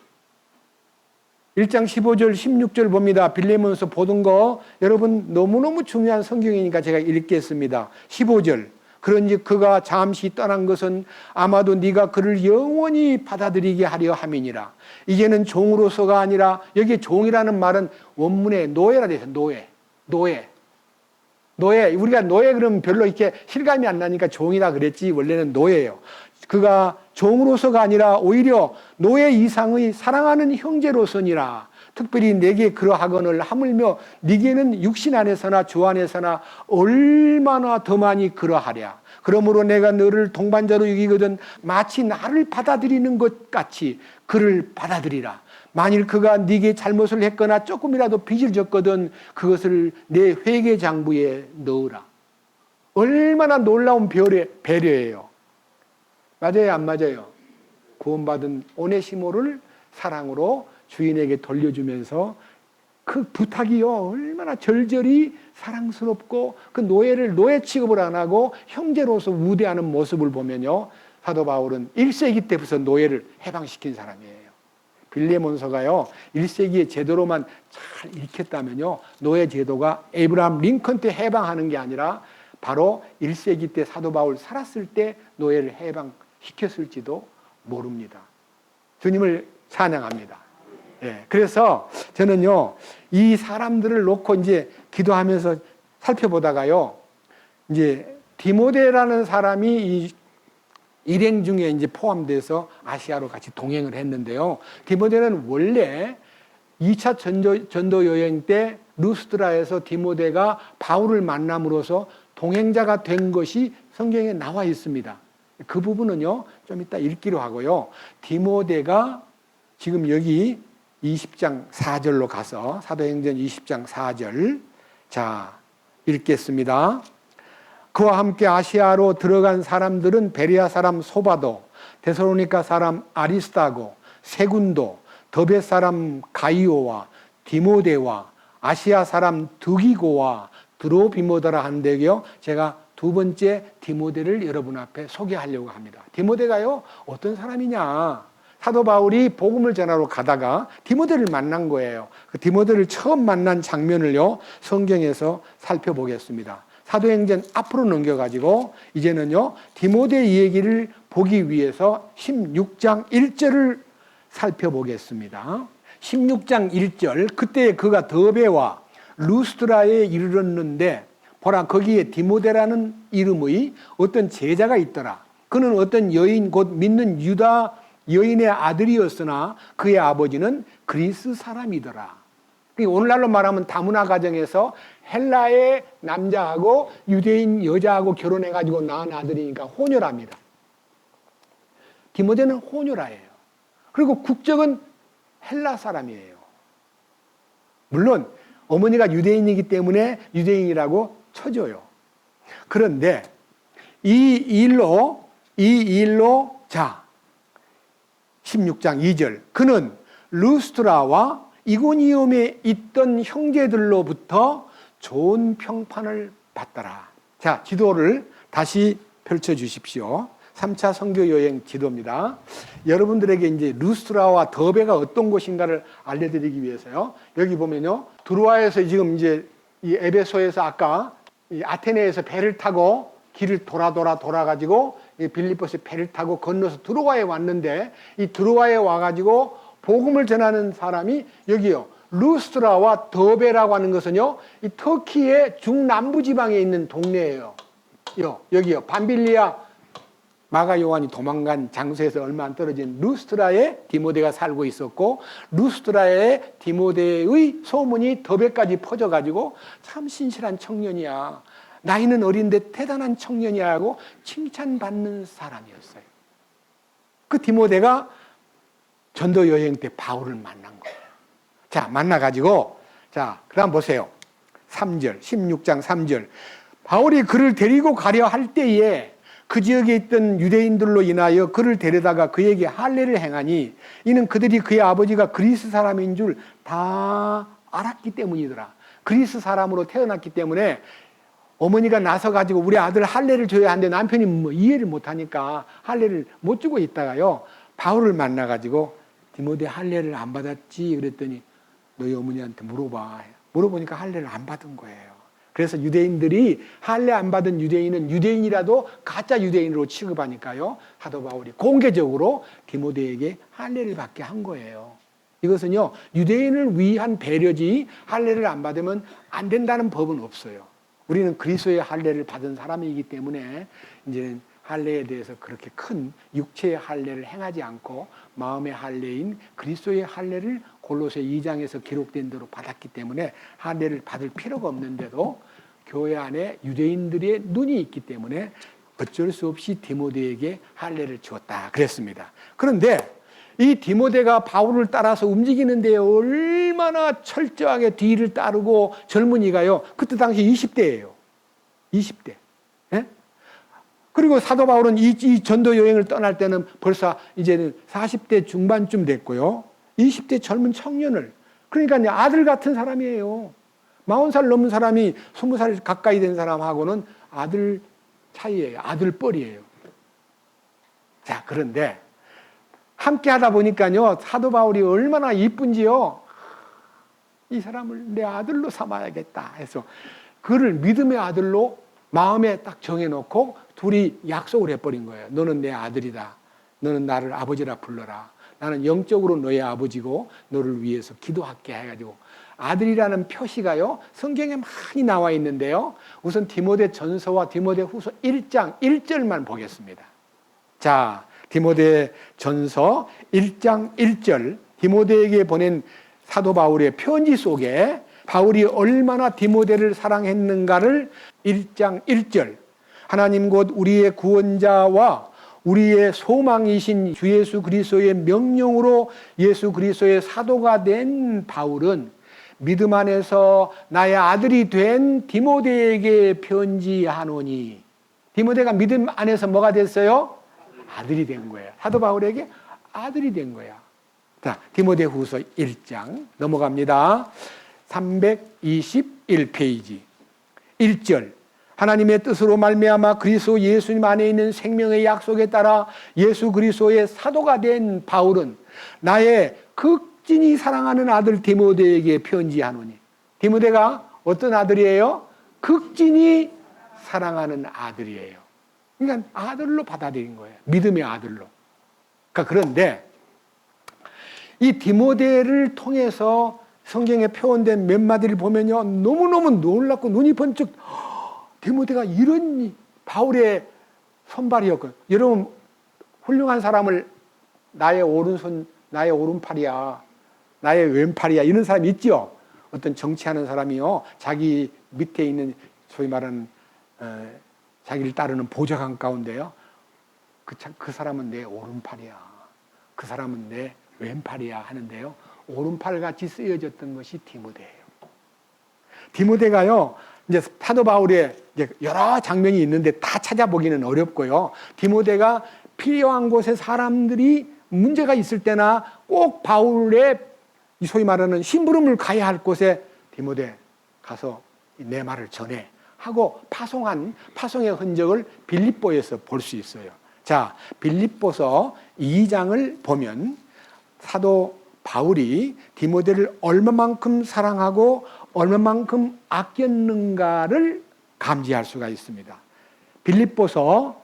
16절 봅니다. 빌레몬서 보던 거 여러분 너무너무 중요한 성경이니까 제가 읽겠습니다. 15절. 그런즉 그가 잠시 떠난 것은 아마도 네가 그를 영원히 받아들이게 하려 함이니라. 이제는 종으로서가 아니라, 여기 종이라는 말은 원문에 노예라 되어 있어요. 노예. 우리가 노예 그러면 별로 이렇게 실감이 안 나니까 종이라 그랬지 원래는 노예예요. 그가 종으로서가 아니라 오히려 노예 이상의 사랑하는 형제로서니라. 특별히 내게 그러하거늘 하물며 네게는 육신 안에서나 주 안에서나 얼마나 더 많이 그러하랴. 그러므로 내가 너를 동반자로 여기거든 마치 나를 받아들이는 것 같이 그를 받아들이라. 만일 그가 네게 잘못을 했거나 조금이라도 빚을 졌거든 그것을 내 회개 장부에 넣으라. 얼마나 놀라운 배려예요. 맞아요, 안 맞아요? 구원받은 오네시모를 사랑으로 주인에게 돌려주면서 그 부탁이요, 얼마나 절절히 사랑스럽고 그 노예를 노예 취급을 안 하고 형제로서 우대하는 모습을 보면요, 사도 바울은 1세기 때부터 노예를 해방시킨 사람이에요. 빌레몬서가요, 1세기의 제도로만 잘 읽혔다면요, 노예 제도가 에이브라함 링컨 때 해방하는 게 아니라 바로 1세기 때 사도 바울 살았을 때 노예를 해방시켰을지도 모릅니다. 주님을 찬양합니다. 예, 그래서 저는요, 이 사람들을 놓고 이제 기도하면서 살펴보다가요, 이제 디모데라는 사람이 이 일행 중에 이제 포함돼서 아시아로 같이 동행을 했는데요. 디모데는 원래 2차 전도 여행 때 루스드라에서 디모데가 바울을 만남으로써 동행자가 된 것이 성경에 나와 있습니다. 그 부분은요, 좀 이따 읽기로 하고요. 디모데가 지금 여기 20장 4절로 가서 사도행전 20장 4절, 자, 읽겠습니다. 그와 함께 아시아로 들어간 사람들은 베레아 사람 소바도, 데살로니가 사람 아리스타고, 세군도, 더베 사람 가이오와 디모데와 아시아 사람 드기고와 드로비모더라 한데요, 제가 두 번째 디모데를 여러분 앞에 소개하려고 합니다. 디모데가요, 어떤 사람이냐? 사도 바울이 복음을 전하러 가다가 디모데를 만난 거예요. 그 디모데를 처음 만난 장면을요, 성경에서 살펴보겠습니다. 사도행전 앞으로 넘겨가지고 이제는요, 디모데 얘기를 보기 위해서 16장 1절을 살펴보겠습니다. 16장 1절, 그때 그가 더베와 루스드라에 이르렀는데 보라, 거기에 디모데라는 이름의 어떤 제자가 있더라. 그는 어떤 여인 곧 믿는 유다 여인의 아들이었으나 그의 아버지는 그리스 사람이더라. 오늘날로 말하면 다문화 가정에서 헬라의 남자하고 유대인 여자하고 결혼해가지고 낳은 아들이니까 혼혈아입니다. 디모데는 혼혈아예요. 그리고 국적은 헬라 사람이에요. 물론 어머니가 유대인이기 때문에 유대인이라고 쳐줘요. 그런데 이 일로 자, 16장 2절, 그는 루스트라와 이고니움에 있던 형제들로부터 좋은 평판을 받더라. 자, 지도를 다시 펼쳐 주십시오. 3차 선교 여행 지도입니다. 여러분들에게 이제 루스트라와 더베가 어떤 곳인가를 알려드리기 위해서요. 여기 보면요, 드로아에서 지금 이제 이 에베소에서 아까 이 아테네에서 배를 타고 길을 돌아가지고 빌립보에서 배를 타고 건너서 드로아에 왔는데, 이 드로아에 와가지고 복음을 전하는 사람이 여기요, 루스트라와 더베라고 하는 것은요, 이 터키의 중남부 지방에 있는 동네예요. 여기요, 밤빌리아 마가 요한이 도망간 장소에서 얼마 안 떨어진 루스트라에 디모데가 살고 있었고, 루스트라에 디모데의 소문이 더베까지 퍼져가지고 참 신실한 청년이야, 나이는 어린데 대단한 청년이야 하고 칭찬받는 사람이었어요. 그 디모데가 전도 여행 때 바울을 만난 거예요. 자, 만나가지고, 자, 그다음 보세요. 3절, 16장 3절. 바울이 그를 데리고 가려 할 때에 그 지역에 있던 유대인들로 인하여 그를 데려다가 그에게 할례를 행하니 이는 그들이 그의 아버지가 그리스 사람인 줄 다 알았기 때문이더라. 그리스 사람으로 태어났기 때문에 어머니가 나서가지고 우리 아들 할례를 줘야 하는데 남편이 뭐 이해를 못하니까 할례를 못 주고 있다가요, 바울을 만나가지고 디모데 할례를 안 받았지? 그랬더니 너희 어머니한테 물어봐. 물어보니까 할례를 안 받은 거예요. 그래서 유대인들이 할례 안 받은 유대인은 유대인이라도 가짜 유대인으로 취급하니까요, 사도 바울이 공개적으로 디모데에게 할례를 받게 한 거예요. 이것은요, 유대인을 위한 배려지 할례를 안 받으면 안 된다는 법은 없어요. 우리는 그리스도의 할례를 받은 사람이기 때문에 이제는 할례에 대해서 그렇게 큰 육체의 할례를 행하지 않고 마음의 할례인 그리스도의 할례를 골로새 2장에서 기록된 대로 받았기 때문에 할례를 받을 필요가 없는데도 교회 안에 유대인들의 눈이 있기 때문에 어쩔 수 없이 디모데에게 할례를 주었다 그랬습니다. 그런데 이 디모데가 바울을 따라서 움직이는데 얼마나 철저하게 뒤를 따르고, 젊은이가요, 그때 당시 20대예요. 20대. 예? 그리고 사도 바울은 이 전도 여행을 떠날 때는 벌써 이제는 40대 중반쯤 됐고요. 20대 젊은 청년을, 그러니까 아들 같은 사람이에요. 40살 넘은 사람이 20살 가까이 된 사람하고는 아들 차이예요. 아들뻘이에요. 자, 그런데 함께 하다 보니까요, 사도 바울이 얼마나 이쁜지요. 이 사람을 내 아들로 삼아야겠다 해서 그를 믿음의 아들로 마음에 딱 정해놓고 둘이 약속을 해버린 거예요. 너는 내 아들이다. 너는 나를 아버지라 불러라. 나는 영적으로 너의 아버지고 너를 위해서 기도할게 해가지고, 아들이라는 표시가요, 성경에 많이 나와 있는데요, 우선 디모데 전서와 디모데 후서 1장 1절만 보겠습니다. 자, 디모데 전서 1장 1절, 디모데에게 보낸 사도 바울의 편지 속에 바울이 얼마나 디모데를 사랑했는가를 1장 1절, 하나님 곧 우리의 구원자와 우리의 소망이신 주 예수 그리스도의 명령으로 예수 그리스도의 사도가 된 바울은 믿음 안에서 나의 아들이 된 디모데에게 편지하노니. 디모데가 믿음 안에서 뭐가 됐어요? 아들이 된 거예요. 사도 바울에게 아들이 된 거야. 자, 디모데 후서 1장 넘어갑니다. 321페이지 1절. 하나님의 뜻으로 말미암아 그리스도 예수님 안에 있는 생명의 약속에 따라 예수 그리스도의 사도가 된 바울은 나의 극진히 사랑하는 아들 디모데에게 편지하노니. 디모데가 어떤 아들이에요? 극진히 사랑하는 아들이에요. 그러니까 아들로 받아들인 거예요. 믿음의 아들로. 그러니까 그런데 이 디모데를 통해서 성경에 표현된 몇 마디를 보면요, 너무너무 놀랍고 눈이 번쩍, 디모데가 이런 바울의 손발이었거든요. 여러분, 훌륭한 사람을 나의 오른손, 나의 오른팔이야, 나의 왼팔이야, 이런 사람 있죠? 어떤 정치하는 사람이요, 자기 밑에 있는 소위 말하는 자기를 따르는 보좌관 가운데요, 그 사람은 내 오른팔이야, 그 사람은 내 왼팔이야 하는데요, 오른팔같이 쓰여졌던 것이 디모데예요. 디모데가요, 이제 사도 바울의 이제 여러 장면이 있는데 다 찾아보기는 어렵고요. 디모데가 필요한 곳에 사람들이 문제가 있을 때나 꼭 바울의 소위 말하는 심부름을 가야 할 곳에 디모데 가서 내 말을 전해 하고 파송의 흔적을 빌립보에서 볼 수 있어요. 자, 빌립보서 2장을 보면 사도 바울이 디모데를 얼마만큼 사랑하고 얼마만큼 아꼈는가를 감지할 수가 있습니다. 빌립보서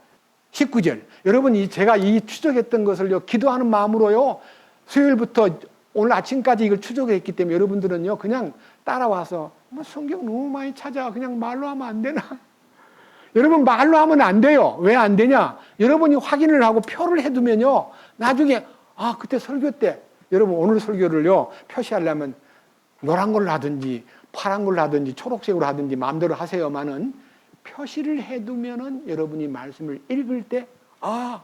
19절. 여러분, 제가 이 추적했던 것을요, 기도하는 마음으로요, 수요일부터 오늘 아침까지 이걸 추적했기 때문에 여러분들은요, 그냥 따라와서 성경 너무 많이 찾아, 그냥 말로 하면 안 되나? 여러분 말로 하면 안 돼요. 왜 안 되냐? 여러분이 확인을 하고 표를 해두면요. 나중에 그때 설교 때 여러분 오늘 설교를요. 표시하려면 노란 걸로 하든지 파란 걸로 하든지 초록색으로 하든지 마음대로 하세요만은 표시를 해두면은 여러분이 말씀을 읽을 때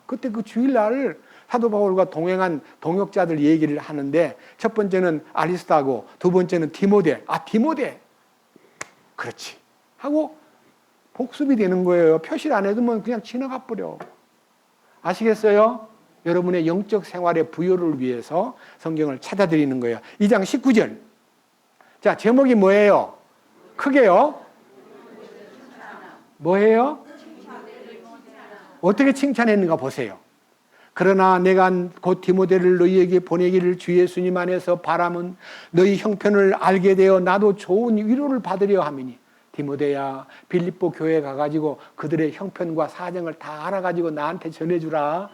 그때 그 주일날 사도 바울과 동행한 동역자들 얘기를 하는데 첫 번째는 아리스타고 두 번째는 디모데. 디모데. 그렇지. 하고 복습이 되는 거예요. 표시를 안 해두면 그냥 지나가 버려. 아시겠어요? 여러분의 영적 생활의 부여를 위해서 성경을 찾아드리는 거예요. 2장 19절. 자, 제목이 뭐예요? 크게요. 뭐예요? 어떻게 칭찬했는가 보세요. 그러나 내가 곧 디모데를 너희에게 보내기를 주 예수님 안에서 바람은 너희 형편을 알게 되어 나도 좋은 위로를 받으려 함이니 디모데야 빌립보 교회에 가가지고 그들의 형편과 사정을 다 알아가지고 나한테 전해주라.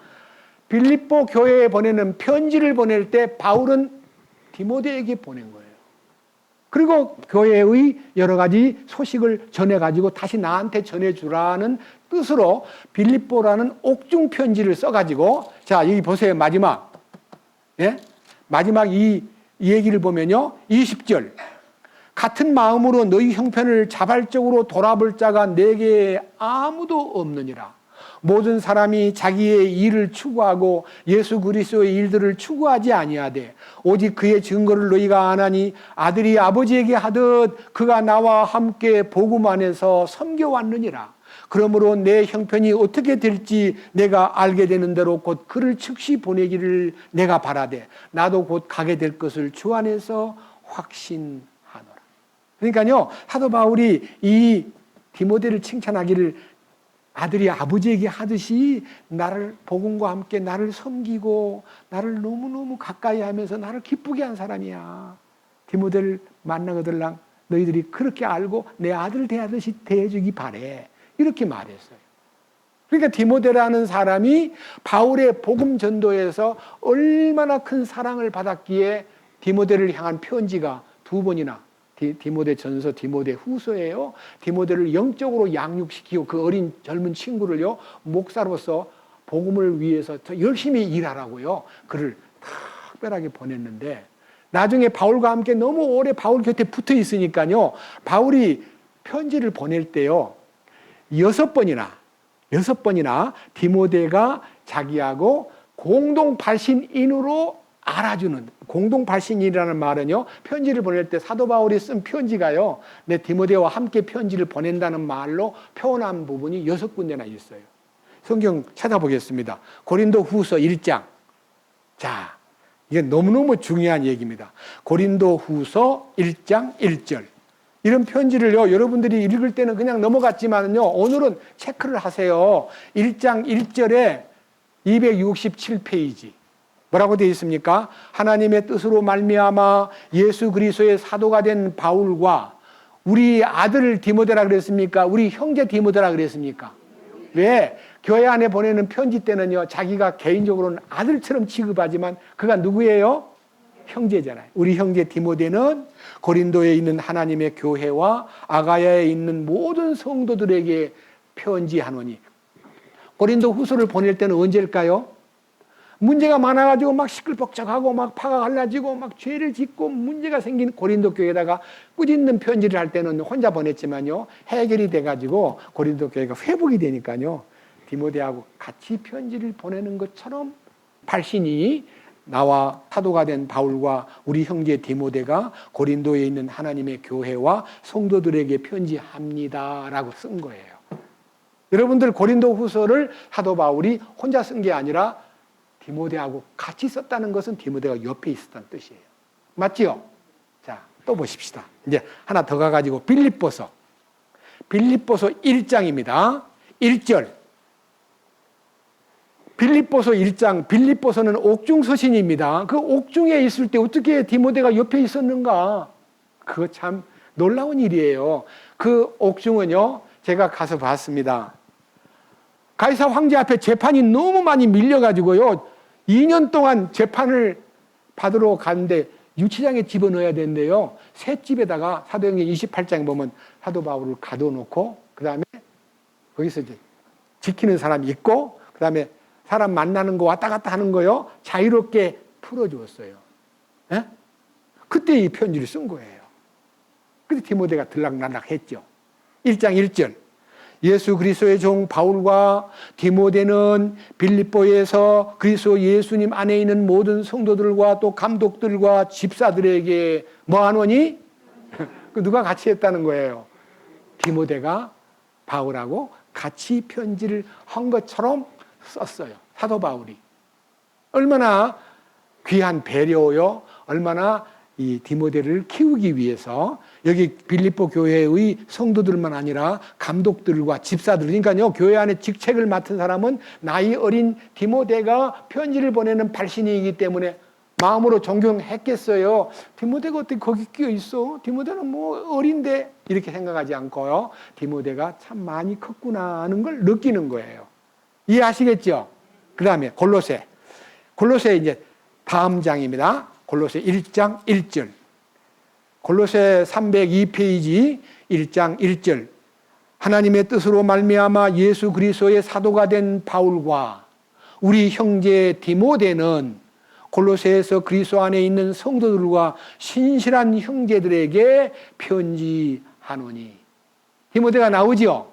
빌립보 교회에 보내는 편지를 보낼 때 바울은 디모데에게 보낸 거예요. 그리고 교회의 여러 가지 소식을 전해가지고 다시 나한테 전해주라는 뜻으로 빌립보라는 옥중 편지를 써가지고 자 여기 보세요. 마지막 마지막 이 얘기를 보면요. 20절 같은 마음으로 너희 형편을 자발적으로 돌아볼 자가 내게 아무도 없느니라. 모든 사람이 자기의 일을 추구하고 예수 그리스도의 일들을 추구하지 아니하되 오직 그의 증거를 너희가 아나니 아들이 아버지에게 하듯 그가 나와 함께 복음 안에서 섬겨왔느니라. 그러므로 내 형편이 어떻게 될지 내가 알게 되는 대로 곧 그를 즉시 보내기를 내가 바라되 나도 곧 가게 될 것을 주 안에서 확신하노라. 그러니까요 사도 바울이 이 디모데를 칭찬하기를 아들이 아버지에게 하듯이 나를 복음과 함께 나를 섬기고 나를 너무너무 가까이 하면서 나를 기쁘게 한 사람이야. 디모데를 만나거들랑 너희들이 그렇게 알고 내 아들 대하듯이 대해주기 바래. 이렇게 말했어요. 그러니까 디모데라는 사람이 바울의 복음 전도에서 얼마나 큰 사랑을 받았기에 디모데를 향한 편지가 두 번이나 디모데 전서, 디모데 후서예요. 디모데를 영적으로 양육시키고 그 어린 젊은 친구를요 목사로서 복음을 위해서 더 열심히 일하라고요. 그를 특별하게 보냈는데 나중에 바울과 함께 너무 오래 바울 곁에 붙어 있으니까요. 바울이 편지를 보낼 때요 6번이나 디모데가 자기하고 공동 발신인으로 알아주는 공동 발신이라는 말은요 편지를 보낼 때 사도 바울이 쓴 편지가요 내 디모데와 함께 편지를 보낸다는 말로 표현한 부분이 6군데나 있어요. 성경 찾아보겠습니다. 고린도 후서 1장. 자, 이게 너무너무 중요한 얘기입니다. 고린도 후서 1장 1절. 이런 편지를요 여러분들이 읽을 때는 그냥 넘어갔지만요 오늘은 체크를 하세요. 1장 1절에 267페이지. 뭐라고 되어 있습니까? 하나님의 뜻으로 말미암아 예수 그리스도의 사도가 된 바울과 우리 아들 디모데라 그랬습니까? 우리 형제 디모데라 그랬습니까? 왜? 교회 안에 보내는 편지 때는요 자기가 개인적으로는 아들처럼 취급하지만 그가 누구예요? 형제잖아요. 우리 형제 디모데는 고린도에 있는 하나님의 교회와 아가야에 있는 모든 성도들에게 편지하노니. 고린도 후서를 보낼 때는 언제일까요? 문제가 많아가지고 막 시끌벅적하고 막 파가 갈라지고 막 죄를 짓고 문제가 생긴 고린도 교회에다가 꾸짖는 편지를 할 때는 혼자 보냈지만요 해결이 돼가지고 고린도 교회가 회복이 되니까요 디모데하고 같이 편지를 보내는 것처럼 발신이 나와 사도가 된 바울과 우리 형제 디모데가 고린도에 있는 하나님의 교회와 성도들에게 편지합니다라고 쓴 거예요. 여러분들 고린도 후서를 사도 바울이 혼자 쓴 게 아니라 디모데하고 같이 썼다는 것은 디모데가 옆에 있었다는 뜻이에요. 맞지요? 자, 또 보십시다. 이제 하나 더 가가지고 빌립보서 1장입니다. 1절. 빌립보서 1장, 빌립보서는 옥중 서신입니다. 그 옥중에 있을 때 어떻게 디모데가 옆에 있었는가? 그거 참 놀라운 일이에요. 그 옥중은요, 제가 가서 봤습니다. 가이사 황제 앞에 재판이 너무 많이 밀려가지고요, 2년 동안 재판을 받으러 가는데 유치장에 집어넣어야 되는데요. 새 집에다가 사도행전 28장에 보면 사도 바울을 가둬놓고 그 다음에 거기서 이제 지키는 사람이 있고, 그 다음에 사람 만나는 거 왔다 갔다 하는 거요, 자유롭게 풀어주었어요. 예? 그때 이 편지를 쓴 거예요. 그때 디모데가 들락날락 했죠. 1장 1절. 예수 그리스도의 종 바울과 디모데는 빌립보에서 그리스도 예수님 안에 있는 모든 성도들과 또 감독들과 집사들에게 뭐 하노니? 누가 같이 했다는 거예요. 디모데가 바울하고 같이 편지를 한 것처럼 썼어요. 사도 바울이. 얼마나 귀한 배려요. 얼마나 이 디모데를 키우기 위해서 여기 빌립보 교회의 성도들만 아니라 감독들과 집사들, 그러니까요, 교회 안에 직책을 맡은 사람은 나이 어린 디모데가 편지를 보내는 발신이기 때문에 마음으로 존경했겠어요. 디모데가 어떻게 거기 끼어 있어? 디모데는 뭐 어린데, 이렇게 생각하지 않고요, 디모데가 참 많이 컸구나 하는 걸 느끼는 거예요. 이해하시겠죠? 그 다음에 골로새 이제 다음 장입니다. 골로새 1장 1절. 골로새 302페이지 1장 1절. 하나님의 뜻으로 말미암아 예수 그리스도의 사도가 된 바울과 우리 형제 디모데는 골로새에서 그리스도 안에 있는 성도들과 신실한 형제들에게 편지하노니. 디모데가 나오죠?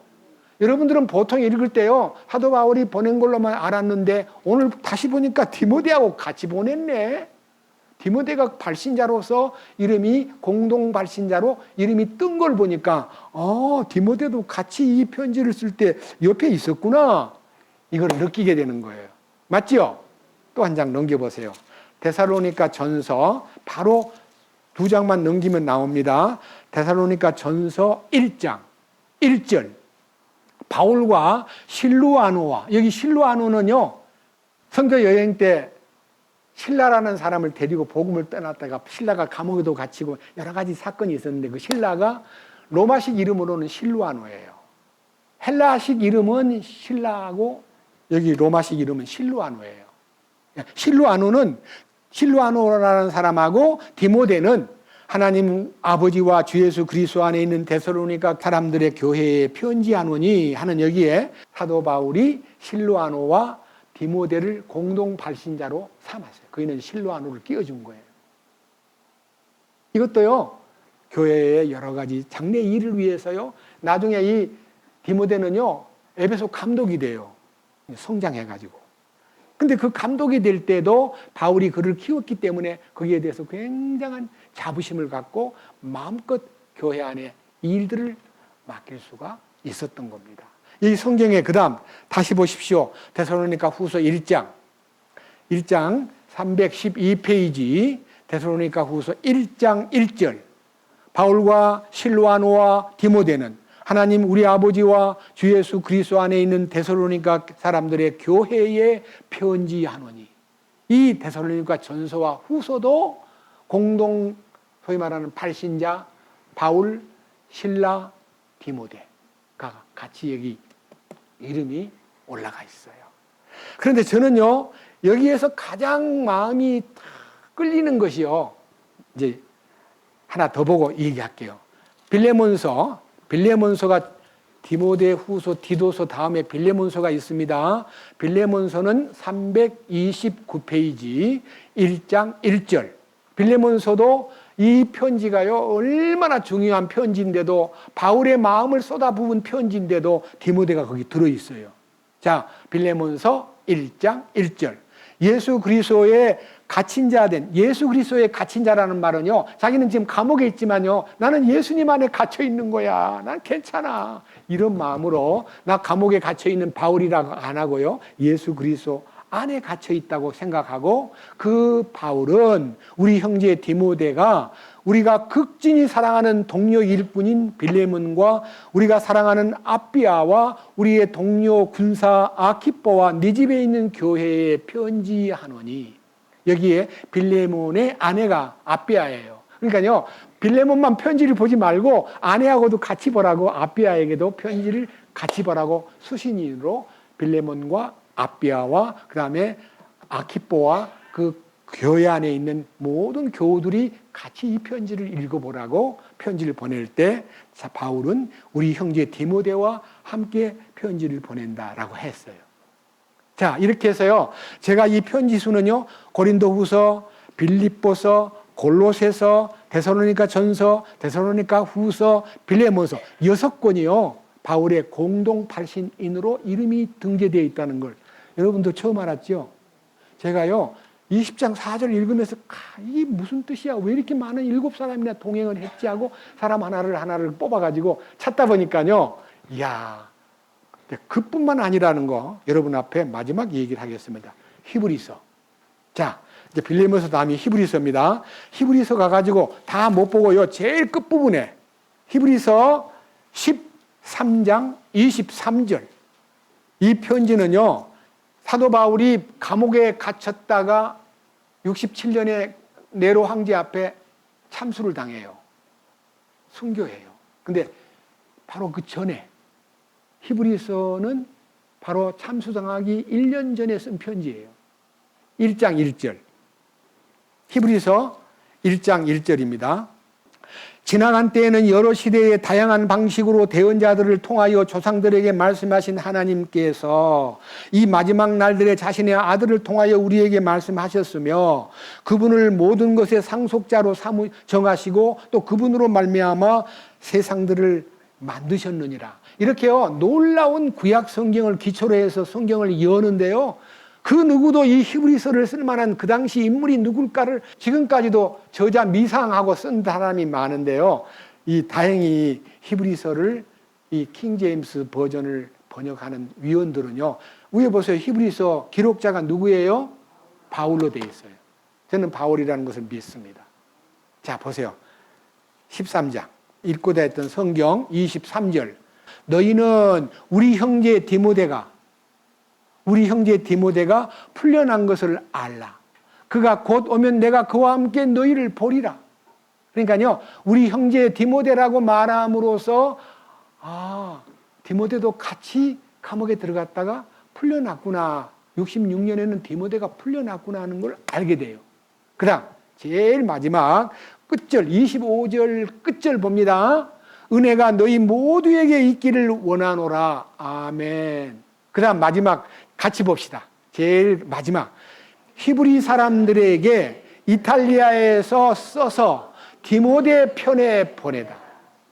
여러분들은 보통 읽을 때요, 사도 바울이 보낸 걸로만 알았는데 오늘 다시 보니까 디모데하고 같이 보냈네. 디모데가 발신자로서 이름이 공동 발신자로 이름이 뜬 걸 보니까 디모데도 같이 이 편지를 쓸 때 옆에 있었구나, 이걸 느끼게 되는 거예요. 맞죠? 또 한 장 넘겨보세요. 데살로니가 전서, 바로 2장만 넘기면 나옵니다. 데살로니가 전서 1장 1절. 바울과 실루아노와, 여기 실루아노는요, 선교 여행 때 신라라는 사람을 데리고 복음을 떠났다가 신라가 감옥에도 갇히고 여러 가지 사건이 있었는데, 그 신라가 로마식 이름으로는 실루아노예요. 헬라식 이름은 신라하고 여기 로마식 이름은 실루아노예요. 실루아노라는 사람하고 디모데는 하나님 아버지와 주 예수 그리스도 안에 있는 데살로니가 사람들의 교회에 편지하노니 하는 여기에 사도 바울이 실루아노와 디모데를 공동 발신자로 삼았어요. 그이는 실루아노를 끼워준 거예요. 이것도요, 교회의 여러 가지 장래 일을 위해서요, 나중에 이 디모데는요, 에베소 감독이 돼요. 성장해가지고. 근데 그 감독이 될 때도 바울이 그를 키웠기 때문에 거기에 대해서 굉장한 자부심을 갖고 마음껏 교회 안에 일들을 맡길 수가 있었던 겁니다. 이 성경에 그 다음 다시 보십시오. 데살로니가 후서 1장 312페이지 데살로니가 후서 1장 1절. 바울과 실루아노와 디모데는 하나님 우리 아버지와 주 예수 그리스도 안에 있는 데살로니가 사람들의 교회에 편지하노니. 이 데살로니가 전서와 후서도 공동 소위 말하는 발신자 바울, 실라, 디모데가 같이 여기 이름이 올라가 있어요. 그런데 저는요, 여기에서 가장 마음이 끌리는 것이요, 이제 하나 더 보고 얘기할게요. 빌레몬서가 디모데 후서, 디도서 다음에 빌레몬서가 있습니다. 빌레몬서는 329페이지 1장 1절. 빌레몬서도 이 편지가요, 얼마나 중요한 편지인데도, 바울의 마음을 쏟아부은 편지인데도 디모데가 거기 들어있어요. 자, 빌레몬서 1장 1절. 예수 그리스도의 갇힌 자라는 말은요, 자기는 지금 감옥에 있지만요, 나는 예수님 안에 갇혀 있는 거야. 난 괜찮아. 이런 마음으로, 나 감옥에 갇혀 있는 바울이라고 안 하고요, 예수 그리스도 안에 갇혀 있다고 생각하고, 그 바울은 우리 형제 디모데가 우리가 극진히 사랑하는 동료 일꾼인 빌레몬과 우리가 사랑하는 아비아와 우리의 동료 군사 아키뽀와 네 집에 있는 교회에 편지하노니. 여기에 빌레몬의 아내가 아비아예요. 그러니까요, 빌레몬만 편지를 보지 말고 아내하고도 같이 보라고, 아비아에게도 편지를 같이 보라고 수신인으로 빌레몬과 아비아와 그 다음에 아키뽀와 그 교회 안에 있는 모든 교우들이 같이 이 편지를 읽어보라고 편지를 보낼 때 바울은 우리 형제 디모데와 함께 편지를 보낸다라고 했어요. 자, 이렇게 해서요, 제가 이 편지 수는요, 고린도후서, 빌립보서, 골로새서, 데살로니가 전서, 데살로니가 후서, 빌레몬서 6권이요 바울의 공동 발신인으로 이름이 등재되어 있다는 걸 여러분도 처음 알았죠? 제가요 20장 4절 읽으면서 이게 무슨 뜻이야? 왜 이렇게 많은 7사람이나 동행을 했지 하고 사람 하나를 뽑아가지고 찾다 보니까요, 이야, 그뿐만 아니라는 거 여러분 앞에 마지막 얘기를 하겠습니다. 히브리서. 자, 이제 빌레몬서 다음이 히브리서입니다. 히브리서 가가지고 다 못 보고요, 제일 끝부분에 히브리서 13장 23절. 이 편지는요, 사도 바울이 감옥에 갇혔다가 67년에 네로 황제 앞에 참수를 당해요. 순교해요. 근데 바로 그 전에 히브리서는 바로 참수당하기 1년 전에 쓴 편지예요. 1장 1절. 히브리서 1장 1절입니다. 지나간 때에는 여러 시대의 다양한 방식으로 대언자들을 통하여 조상들에게 말씀하신 하나님께서 이 마지막 날들에 자신의 아들을 통하여 우리에게 말씀하셨으며 그분을 모든 것의 상속자로 정하시고 또 그분으로 말미암아 세상들을 만드셨느니라. 이렇게요, 놀라운 구약 성경을 기초로 해서 성경을 여는데요, 그 누구도 이 히브리서를 쓸 만한 그 당시 인물이 누굴까를 지금까지도 저자 미상하고 쓴 사람이 많은데요, 이 다행히 히브리서를 이 킹제임스 버전을 번역하는 위원들은요, 위에 보세요. 히브리서 기록자가 누구예요? 바울로 되어 있어요. 저는 바울이라는 것을 믿습니다. 자, 보세요. 13장 읽고자 했던 성경 23절. 너희는 우리 형제 디모데가 풀려난 것을 알라. 그가 곧 오면 내가 그와 함께 너희를 보리라. 그러니까요, 우리 형제 디모데라고 말함으로써 디모데도 같이 감옥에 들어갔다가 풀려났구나. 66년에는 디모데가 풀려났구나 하는 걸 알게 돼요. 그 다음 제일 마지막 끝절 25절 끝절 봅니다. 은혜가 너희 모두에게 있기를 원하노라. 아멘. 그 다음 마지막 같이 봅시다. 제일 마지막. 히브리 사람들에게 이탈리아에서 써서 디모데 편에 보내다.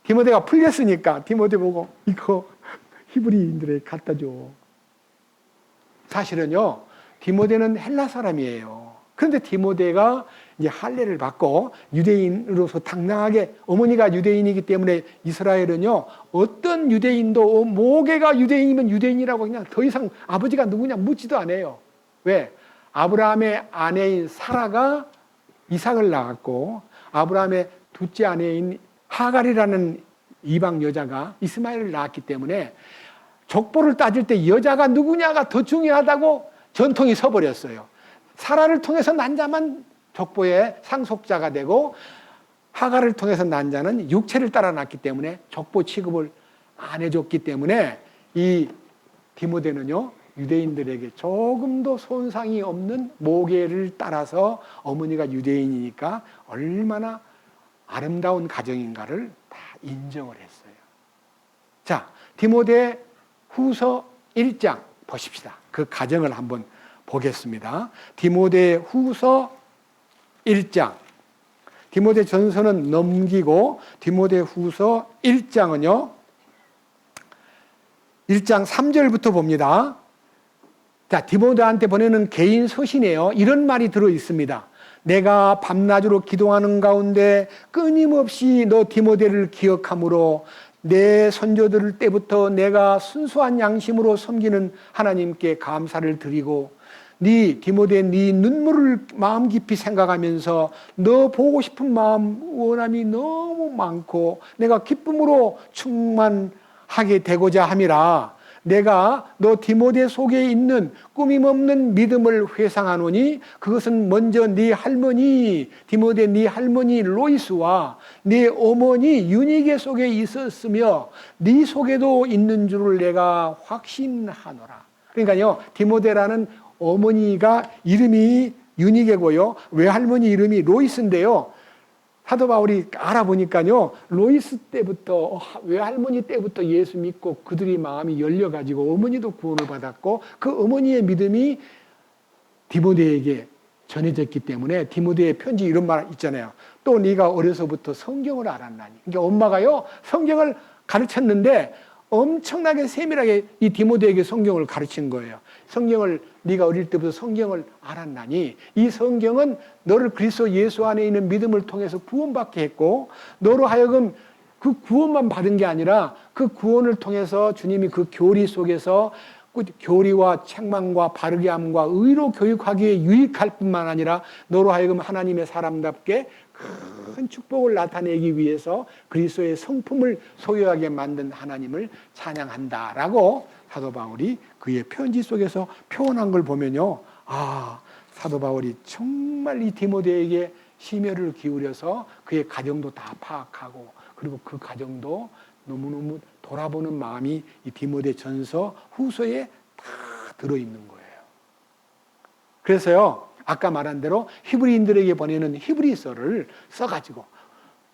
디모데가 풀렸으니까 디모데 보고 이거 히브리인들에게 갖다 줘. 사실은요, 디모데는 헬라 사람이에요. 그런데 디모데가 이제 할례를 받고 유대인으로서 당당하게, 어머니가 유대인이기 때문에 이스라엘은요, 어떤 유대인도 모계가 유대인이면 유대인이라고 그냥 더 이상 아버지가 누구냐 묻지도 않아요. 왜? 아브라함의 아내인 사라가 이삭을 낳았고 아브라함의 둘째 아내인 하갈이라는 이방 여자가 이스마엘을 낳았기 때문에 족보를 따질 때 여자가 누구냐가 더 중요하다고 전통이 서버렸어요. 사라를 통해서 난 자만 족보의 상속자가 되고 하갈을 통해서 난 자는 육체를 따라 났기 때문에 족보 취급을 안 해줬기 때문에 이 디모데는요, 유대인들에게 조금도 손상이 없는 모계를 따라서 어머니가 유대인이니까 얼마나 아름다운 가정인가를 다 인정을 했어요. 자, 디모데 후서 1장 보십시다. 그 가정을 한번 보겠습니다. 디모데 후서 1장. 디모데 전서는 넘기고 디모데 후서 1장은요, 1장 3절부터 봅니다. 자, 디모데한테 보내는 개인 서신이에요. 이런 말이 들어 있습니다. 내가 밤낮으로 기도하는 가운데 끊임없이 너 디모데를 기억함으로 내 선조들 때부터 내가 순수한 양심으로 섬기는 하나님께 감사를 드리고 네 디모데 네 눈물을 마음 깊이 생각하면서 너 보고 싶은 마음 원함이 너무 많고 내가 기쁨으로 충만하게 되고자 함이라. 내가 너 디모데 속에 있는 꾸밈없는 믿음을 회상하노니 그것은 먼저 네 할머니 디모데 네 할머니 로이스와 네 어머니 유니게 속에 있었으며 네 속에도 있는 줄을 내가 확신하노라. 그러니까요, 디모데라는 어머니가 이름이 유니게고요. 외할머니 이름이 로이스인데요. 사도 바울이 알아보니까요, 로이스 때부터, 외할머니 때부터 예수 믿고 그들이 마음이 열려가지고 어머니도 구원을 받았고 그 어머니의 믿음이 디모데에게 전해졌기 때문에 디모데의 편지 이런 말 있잖아요. 또 네가 어려서부터 성경을 알았나니. 그러니까 엄마가요, 성경을 가르쳤는데 엄청나게 세밀하게 이 디모데에게 성경을 가르친 거예요. 성경을 네가 어릴 때부터 성경을 알았나니 이 성경은 너를 그리스도 예수 안에 있는 믿음을 통해서 구원받게 했고 너로 하여금 그 구원만 받은 게 아니라 그 구원을 통해서 주님이 그 교리 속에서 그 교리와 책망과 바르게 함과 의로 교육하기에 유익할 뿐만 아니라 너로 하여금 하나님의 사람답게 큰 축복을 나타내기 위해서 그리스도의 성품을 소유하게 만든 하나님을 찬양한다라고 사도 바울이 그의 편지 속에서 표현한 걸 보면요. 아, 사도 바울이 정말 이 디모데에게 심혈을 기울여서 그의 가정도 다 파악하고 그리고 그 가정도 너무너무 돌아보는 마음이 이 디모데 전서 후서에 다 들어있는 거예요. 그래서요, 아까 말한 대로 히브리인들에게 보내는 히브리서를 써가지고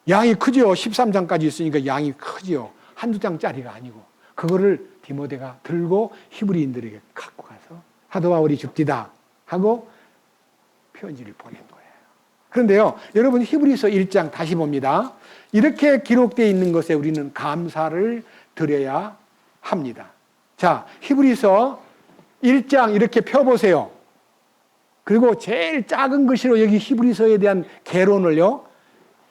양이 크죠. 13장까지 있으니까 양이 크죠. 한두 장짜리가 아니고 그거를 디모데가 들고 히브리인들에게 갖고 가서 사도 바울이 죽디다 하고 편지를 보낸 거예요. 그런데요, 여러분 히브리서 1장 다시 봅니다. 이렇게 기록되어 있는 것에 우리는 감사를 드려야 합니다. 자, 히브리서 1장 이렇게 펴보세요. 그리고 제일 작은 글씨로 여기 히브리서에 대한 개론을요,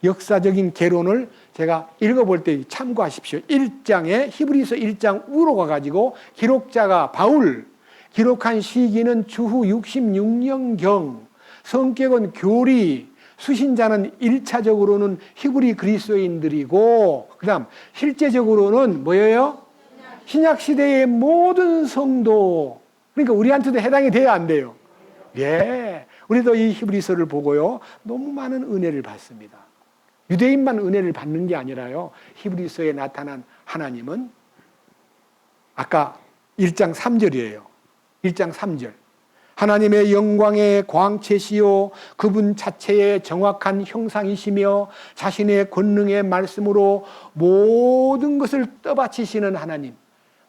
역사적인 개론을 제가 읽어볼 때 참고하십시오. 1장에 히브리서 1장 우로 가가지고 기록자가 바울, 기록한 시기는 주후 66년경, 성격은 교리, 수신자는 1차적으로는 히브리 그리스도인들이고 그 다음 실제적으로는 뭐예요? 신약시대의 모든 성도, 그러니까 우리한테도 해당이 돼야 안 돼요. 예, 우리도 이 히브리서를 보고요 너무 많은 은혜를 받습니다. 유대인만 은혜를 받는 게 아니라요, 히브리서에 나타난 하나님은 아까 1장 3절이에요. 1장 3절. 하나님의 영광의 광채시요 그분 자체의 정확한 형상이시며 자신의 권능의 말씀으로 모든 것을 떠받치시는 하나님,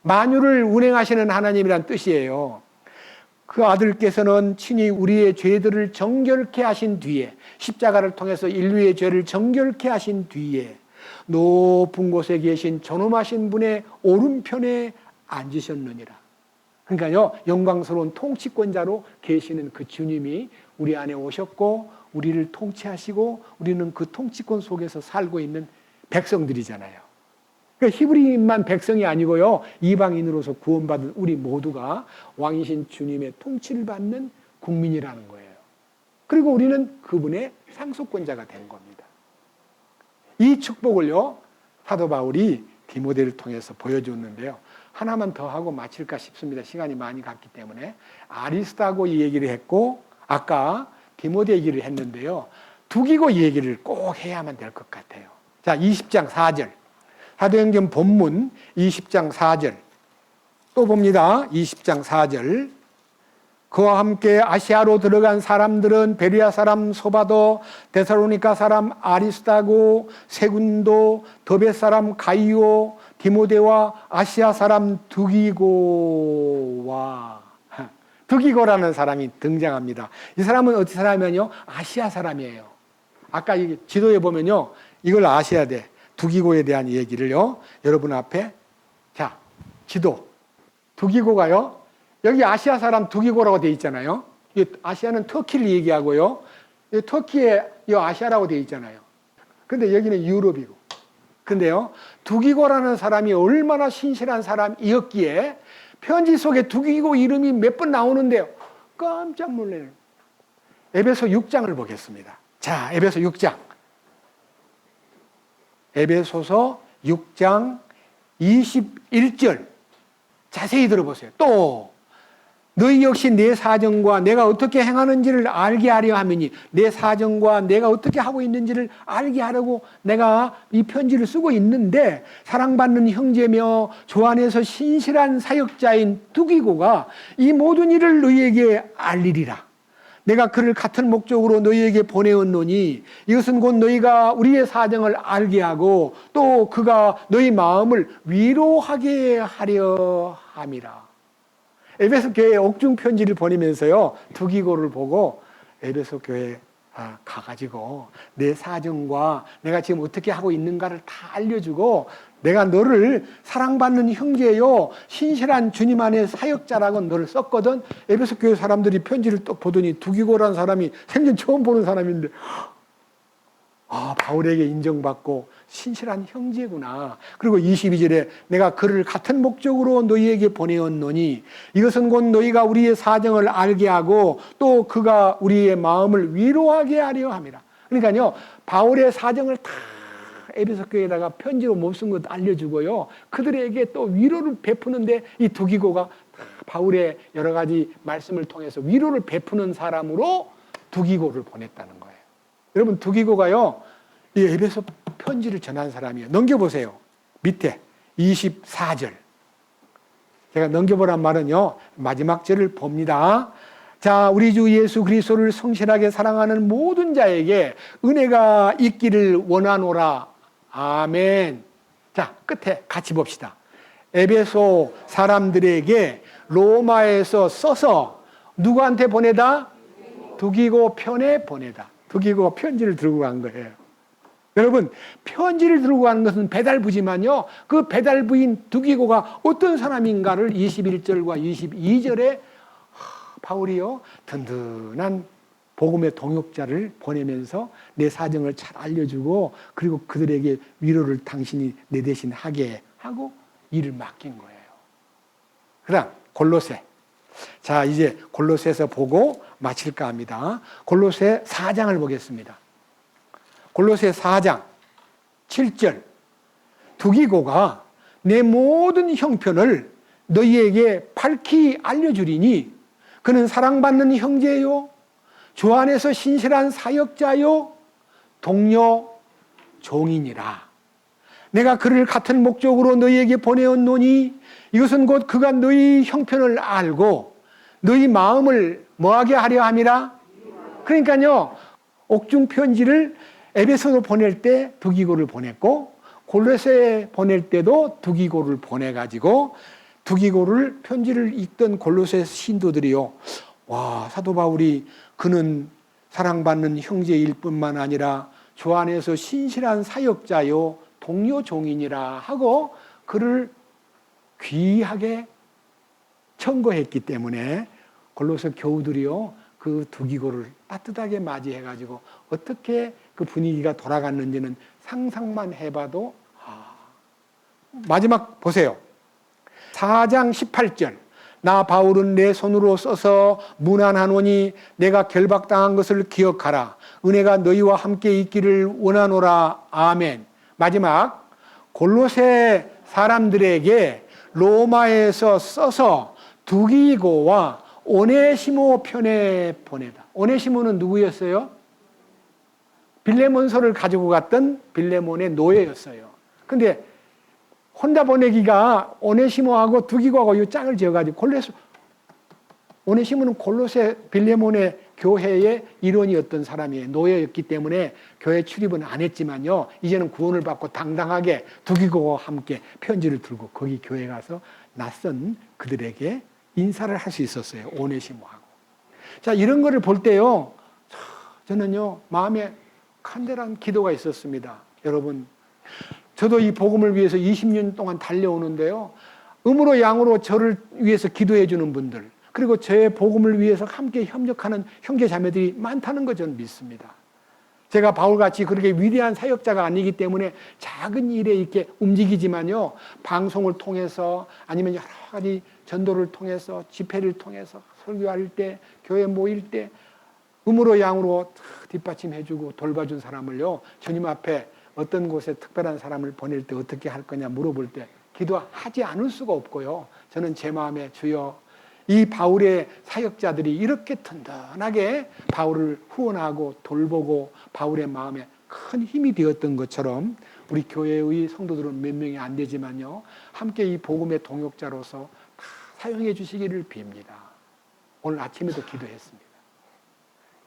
만유를 운행하시는 하나님이란 뜻이에요. 그 아들께서는 친히 우리의 죄들을 정결케 하신 뒤에, 십자가를 통해서 인류의 죄를 정결케 하신 뒤에 높은 곳에 계신 존엄하신 분의 오른편에 앉으셨느니라. 그러니까요, 영광스러운 통치권자로 계시는 그 주님이 우리 안에 오셨고 우리를 통치하시고 우리는 그 통치권 속에서 살고 있는 백성들이잖아요. 그러니까 히브리인만 백성이 아니고요, 이방인으로서 구원받은 우리 모두가 왕이신 주님의 통치를 받는 국민이라는 거예요. 그리고 우리는 그분의 상속권자가 된 겁니다. 이 축복을요, 사도 바울이 디모데를 통해서 보여줬는데요. 하나만 더 하고 마칠까 싶습니다. 시간이 많이 갔기 때문에. 아리스다고 이 얘기를 했고 아까 디모데 얘기를 했는데요. 두기고 이 얘기를 꼭 해야만 될 것 같아요. 자, 20장 4절. 사도행전 본문 20장 4절. 또 봅니다. 20장 4절. 그와 함께 아시아로 들어간 사람들은 베리아 사람 소바도, 데살로니가 사람 아리스다고, 세군도, 더베 사람 가이오, 디모데와 아시아 사람 두기고와, 두기고라는 사람이 등장합니다. 이 사람은 어떤 사람이냐면요, 아시아 사람이에요. 아까 이 지도에 보면요, 이걸 아셔야 돼. 두기고에 대한 얘기를요, 여러분 앞에. 자, 지도. 두기고가요, 여기 아시아 사람 두기고라고 되어 있잖아요. 아시아는 터키를 얘기하고요, 터키에 이 아시아라고 되어 있잖아요. 근데 여기는 유럽이고. 근데요, 두기고라는 사람이 얼마나 신실한 사람이었기에 편지 속에 두기고 이름이 몇 번 나오는데요, 깜짝 놀래요. 에베소 6장을 보겠습니다. 자, 에베소 6장. 에베소서 6장 21절. 자세히 들어보세요. 또 너희 역시 내 사정과 내가 어떻게 행하는지를 알게 하려 함이니, 내 사정과 내가 어떻게 하고 있는지를 알게 하려고 내가 이 편지를 쓰고 있는데, 사랑받는 형제며 주 안에서 신실한 사역자인 두기고가 이 모든 일을 너희에게 알리리라. 내가 그를 같은 목적으로 너희에게 보내었노니 이것은 곧 너희가 우리의 사정을 알게 하고 또 그가 너희 마음을 위로하게 하려 함이라. 에베소 교회에 옥중 편지를 보내면서요, 두기고를 보고 에베소 교회에 가가지고 내 사정과 내가 지금 어떻게 하고 있는가를 다 알려주고, 내가 너를 사랑받는 형제요 신실한 주님 안의 사역자라고 너를 썼거든. 에베소 교회 사람들이 편지를 또 보더니 두기고라는 사람이 생전 처음 보는 사람인데, 바울에게 인정받고 신실한 형제구나. 그리고 22절에 내가 그를 같은 목적으로 너희에게 보내었노니 이것은 곧 너희가 우리의 사정을 알게 하고 또 그가 우리의 마음을 위로하게 하려 함이라. 그러니까요, 바울의 사정을 다 에베소 교회에다가 편지로 못 쓴 것도 알려주고요, 그들에게 또 위로를 베푸는데 이 두기고가 바울의 여러 가지 말씀을 통해서 위로를 베푸는 사람으로 두기고를 보냈다는 거예요. 여러분, 두기고가요, 이 에베소 편지를 전한 사람이에요. 넘겨보세요. 밑에 24절. 제가 넘겨보란 말은요, 마지막 절을 봅니다. 자, 우리 주 예수 그리스도를 성실하게 사랑하는 모든 자에게 은혜가 있기를 원하노라. 아멘. 자, 끝에 같이 봅시다. 에베소 사람들에게 로마에서 써서 누구한테 보내다? 두기고 편에 보내다. 두기고 편지를 들고 간 거예요. 여러분, 편지를 들고 가는 것은 배달부지만요, 그 배달부인 두기고가 어떤 사람인가를 21절과 22절에 바울이요, 든든한 복음의 동역자를 보내면서 내 사정을 잘 알려주고, 그리고 그들에게 위로를 당신이 내 대신 하게 하고 일을 맡긴 거예요. 그다음 골로새. 자, 이제 골로새에서 보고 마칠까 합니다. 골로새 4장을 보겠습니다. 골로새 4장 7절. 두기고가 내 모든 형편을 너희에게 밝히 알려주리니 그는 사랑받는 형제요 주 안에서 신실한 사역자요 동료 종이니라. 내가 그를 같은 목적으로 너희에게 보내었노니 이것은 곧 그가 너희 형편을 알고 너희 마음을 뭐하게 하려 함이라. 그러니까요, 옥중 편지를 에베소로 보낼 때 두기고를 보냈고, 골로새에 보낼 때도 두기고를 보내가지고, 두기고를 편지를 읽던 골로새 신도들이요, 와, 사도 바울이 그는 사랑받는 형제일 뿐만 아니라 주 안에서 신실한 사역자요 동료 종이니라 하고 그를 귀하게 청거했기 때문에 골로새 교우들이요, 그 두기고를 따뜻하게 맞이해가지고 어떻게 그 분위기가 돌아갔는지는 상상만 해봐도. 마지막 보세요. 4장 18절. 나 바울은 내 손으로 써서 문안하노니 내가 결박당한 것을 기억하라. 은혜가 너희와 함께 있기를 원하노라. 아멘. 마지막 골로새 사람들에게 로마에서 써서 두기고와 오네시모 편에 보내다. 오네시모는 누구였어요? 빌레몬서를 가지고 갔던 빌레몬의 노예였어요. 근데 혼자 보내기가 오네시모하고 두기고하고 이 짝을 지어가지고 오네시모는 골로새 빌레몬의 교회의 일원이었던 사람이에요. 노예였기 때문에 교회 출입은 안 했지만요, 이제는 구원을 받고 당당하게 두기고와 함께 편지를 들고 거기 교회 가서 낯선 그들에게 인사를 할 수 있었어요. 오네시모하고. 자, 이런 거를 볼 때요, 저는요, 마음에 간절한 기도가 있었습니다. 여러분, 저도 이 복음을 위해서 20년 동안 달려오는데요, 음으로 양으로 저를 위해서 기도해 주는 분들, 그리고 저의 복음을 위해서 함께 협력하는 형제 자매들이 많다는 거 저는 믿습니다. 제가 바울같이 그렇게 위대한 사역자가 아니기 때문에 작은 일에 이렇게 움직이지만요, 방송을 통해서 아니면 여러 가지 전도를 통해서 집회를 통해서 설교할 때 교회 모일 때 음으로 양으로 뒷받침해주고 돌봐준 사람을요, 주님 앞에 어떤 곳에 특별한 사람을 보낼 때 어떻게 할 거냐 물어볼 때 기도하지 않을 수가 없고요. 저는 제 마음에 주여, 이 바울의 사역자들이 이렇게 든든하게 바울을 후원하고 돌보고 바울의 마음에 큰 힘이 되었던 것처럼 우리 교회의 성도들은 몇 명이 안 되지만요, 함께 이 복음의 동역자로서 다 사용해 주시기를 빕니다. 오늘 아침에도 기도했습니다.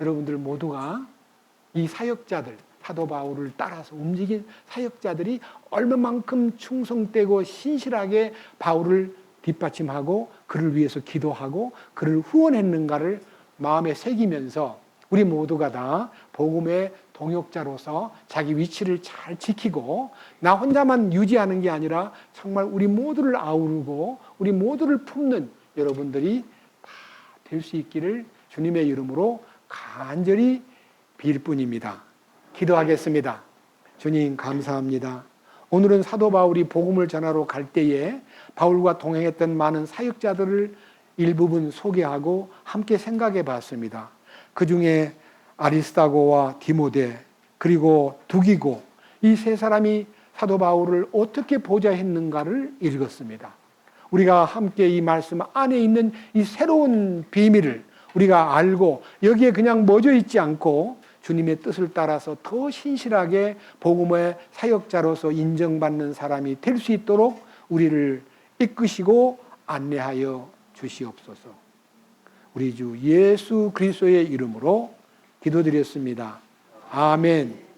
여러분들 모두가 이 사역자들, 사도 바울을 따라서 움직인 사역자들이 얼마만큼 충성되고 신실하게 바울을 뒷받침하고 그를 위해서 기도하고 그를 후원했는가를 마음에 새기면서 우리 모두가 다 복음의 동역자로서 자기 위치를 잘 지키고 나 혼자만 유지하는 게 아니라 정말 우리 모두를 아우르고 우리 모두를 품는 여러분들이 다 될 수 있기를 주님의 이름으로 간절히 빌 뿐입니다. 기도하겠습니다. 주님 감사합니다. 오늘은 사도 바울이 복음을 전하러 갈 때에 바울과 동행했던 많은 사역자들을 일부분 소개하고 함께 생각해 봤습니다. 그 중에 아리스다고와 디모데 그리고 두기고 이 세 사람이 사도 바울을 어떻게 보좌했는가를 읽었습니다. 우리가 함께 이 말씀 안에 있는 이 새로운 비밀을 우리가 알고 여기에 그냥 멎어 있지 않고 주님의 뜻을 따라서 더 신실하게 복음의 사역자로서 인정받는 사람이 될 수 있도록 우리를 이끄시고 안내하여 주시옵소서. 우리 주 예수 그리스도의 이름으로 기도드렸습니다. 아멘.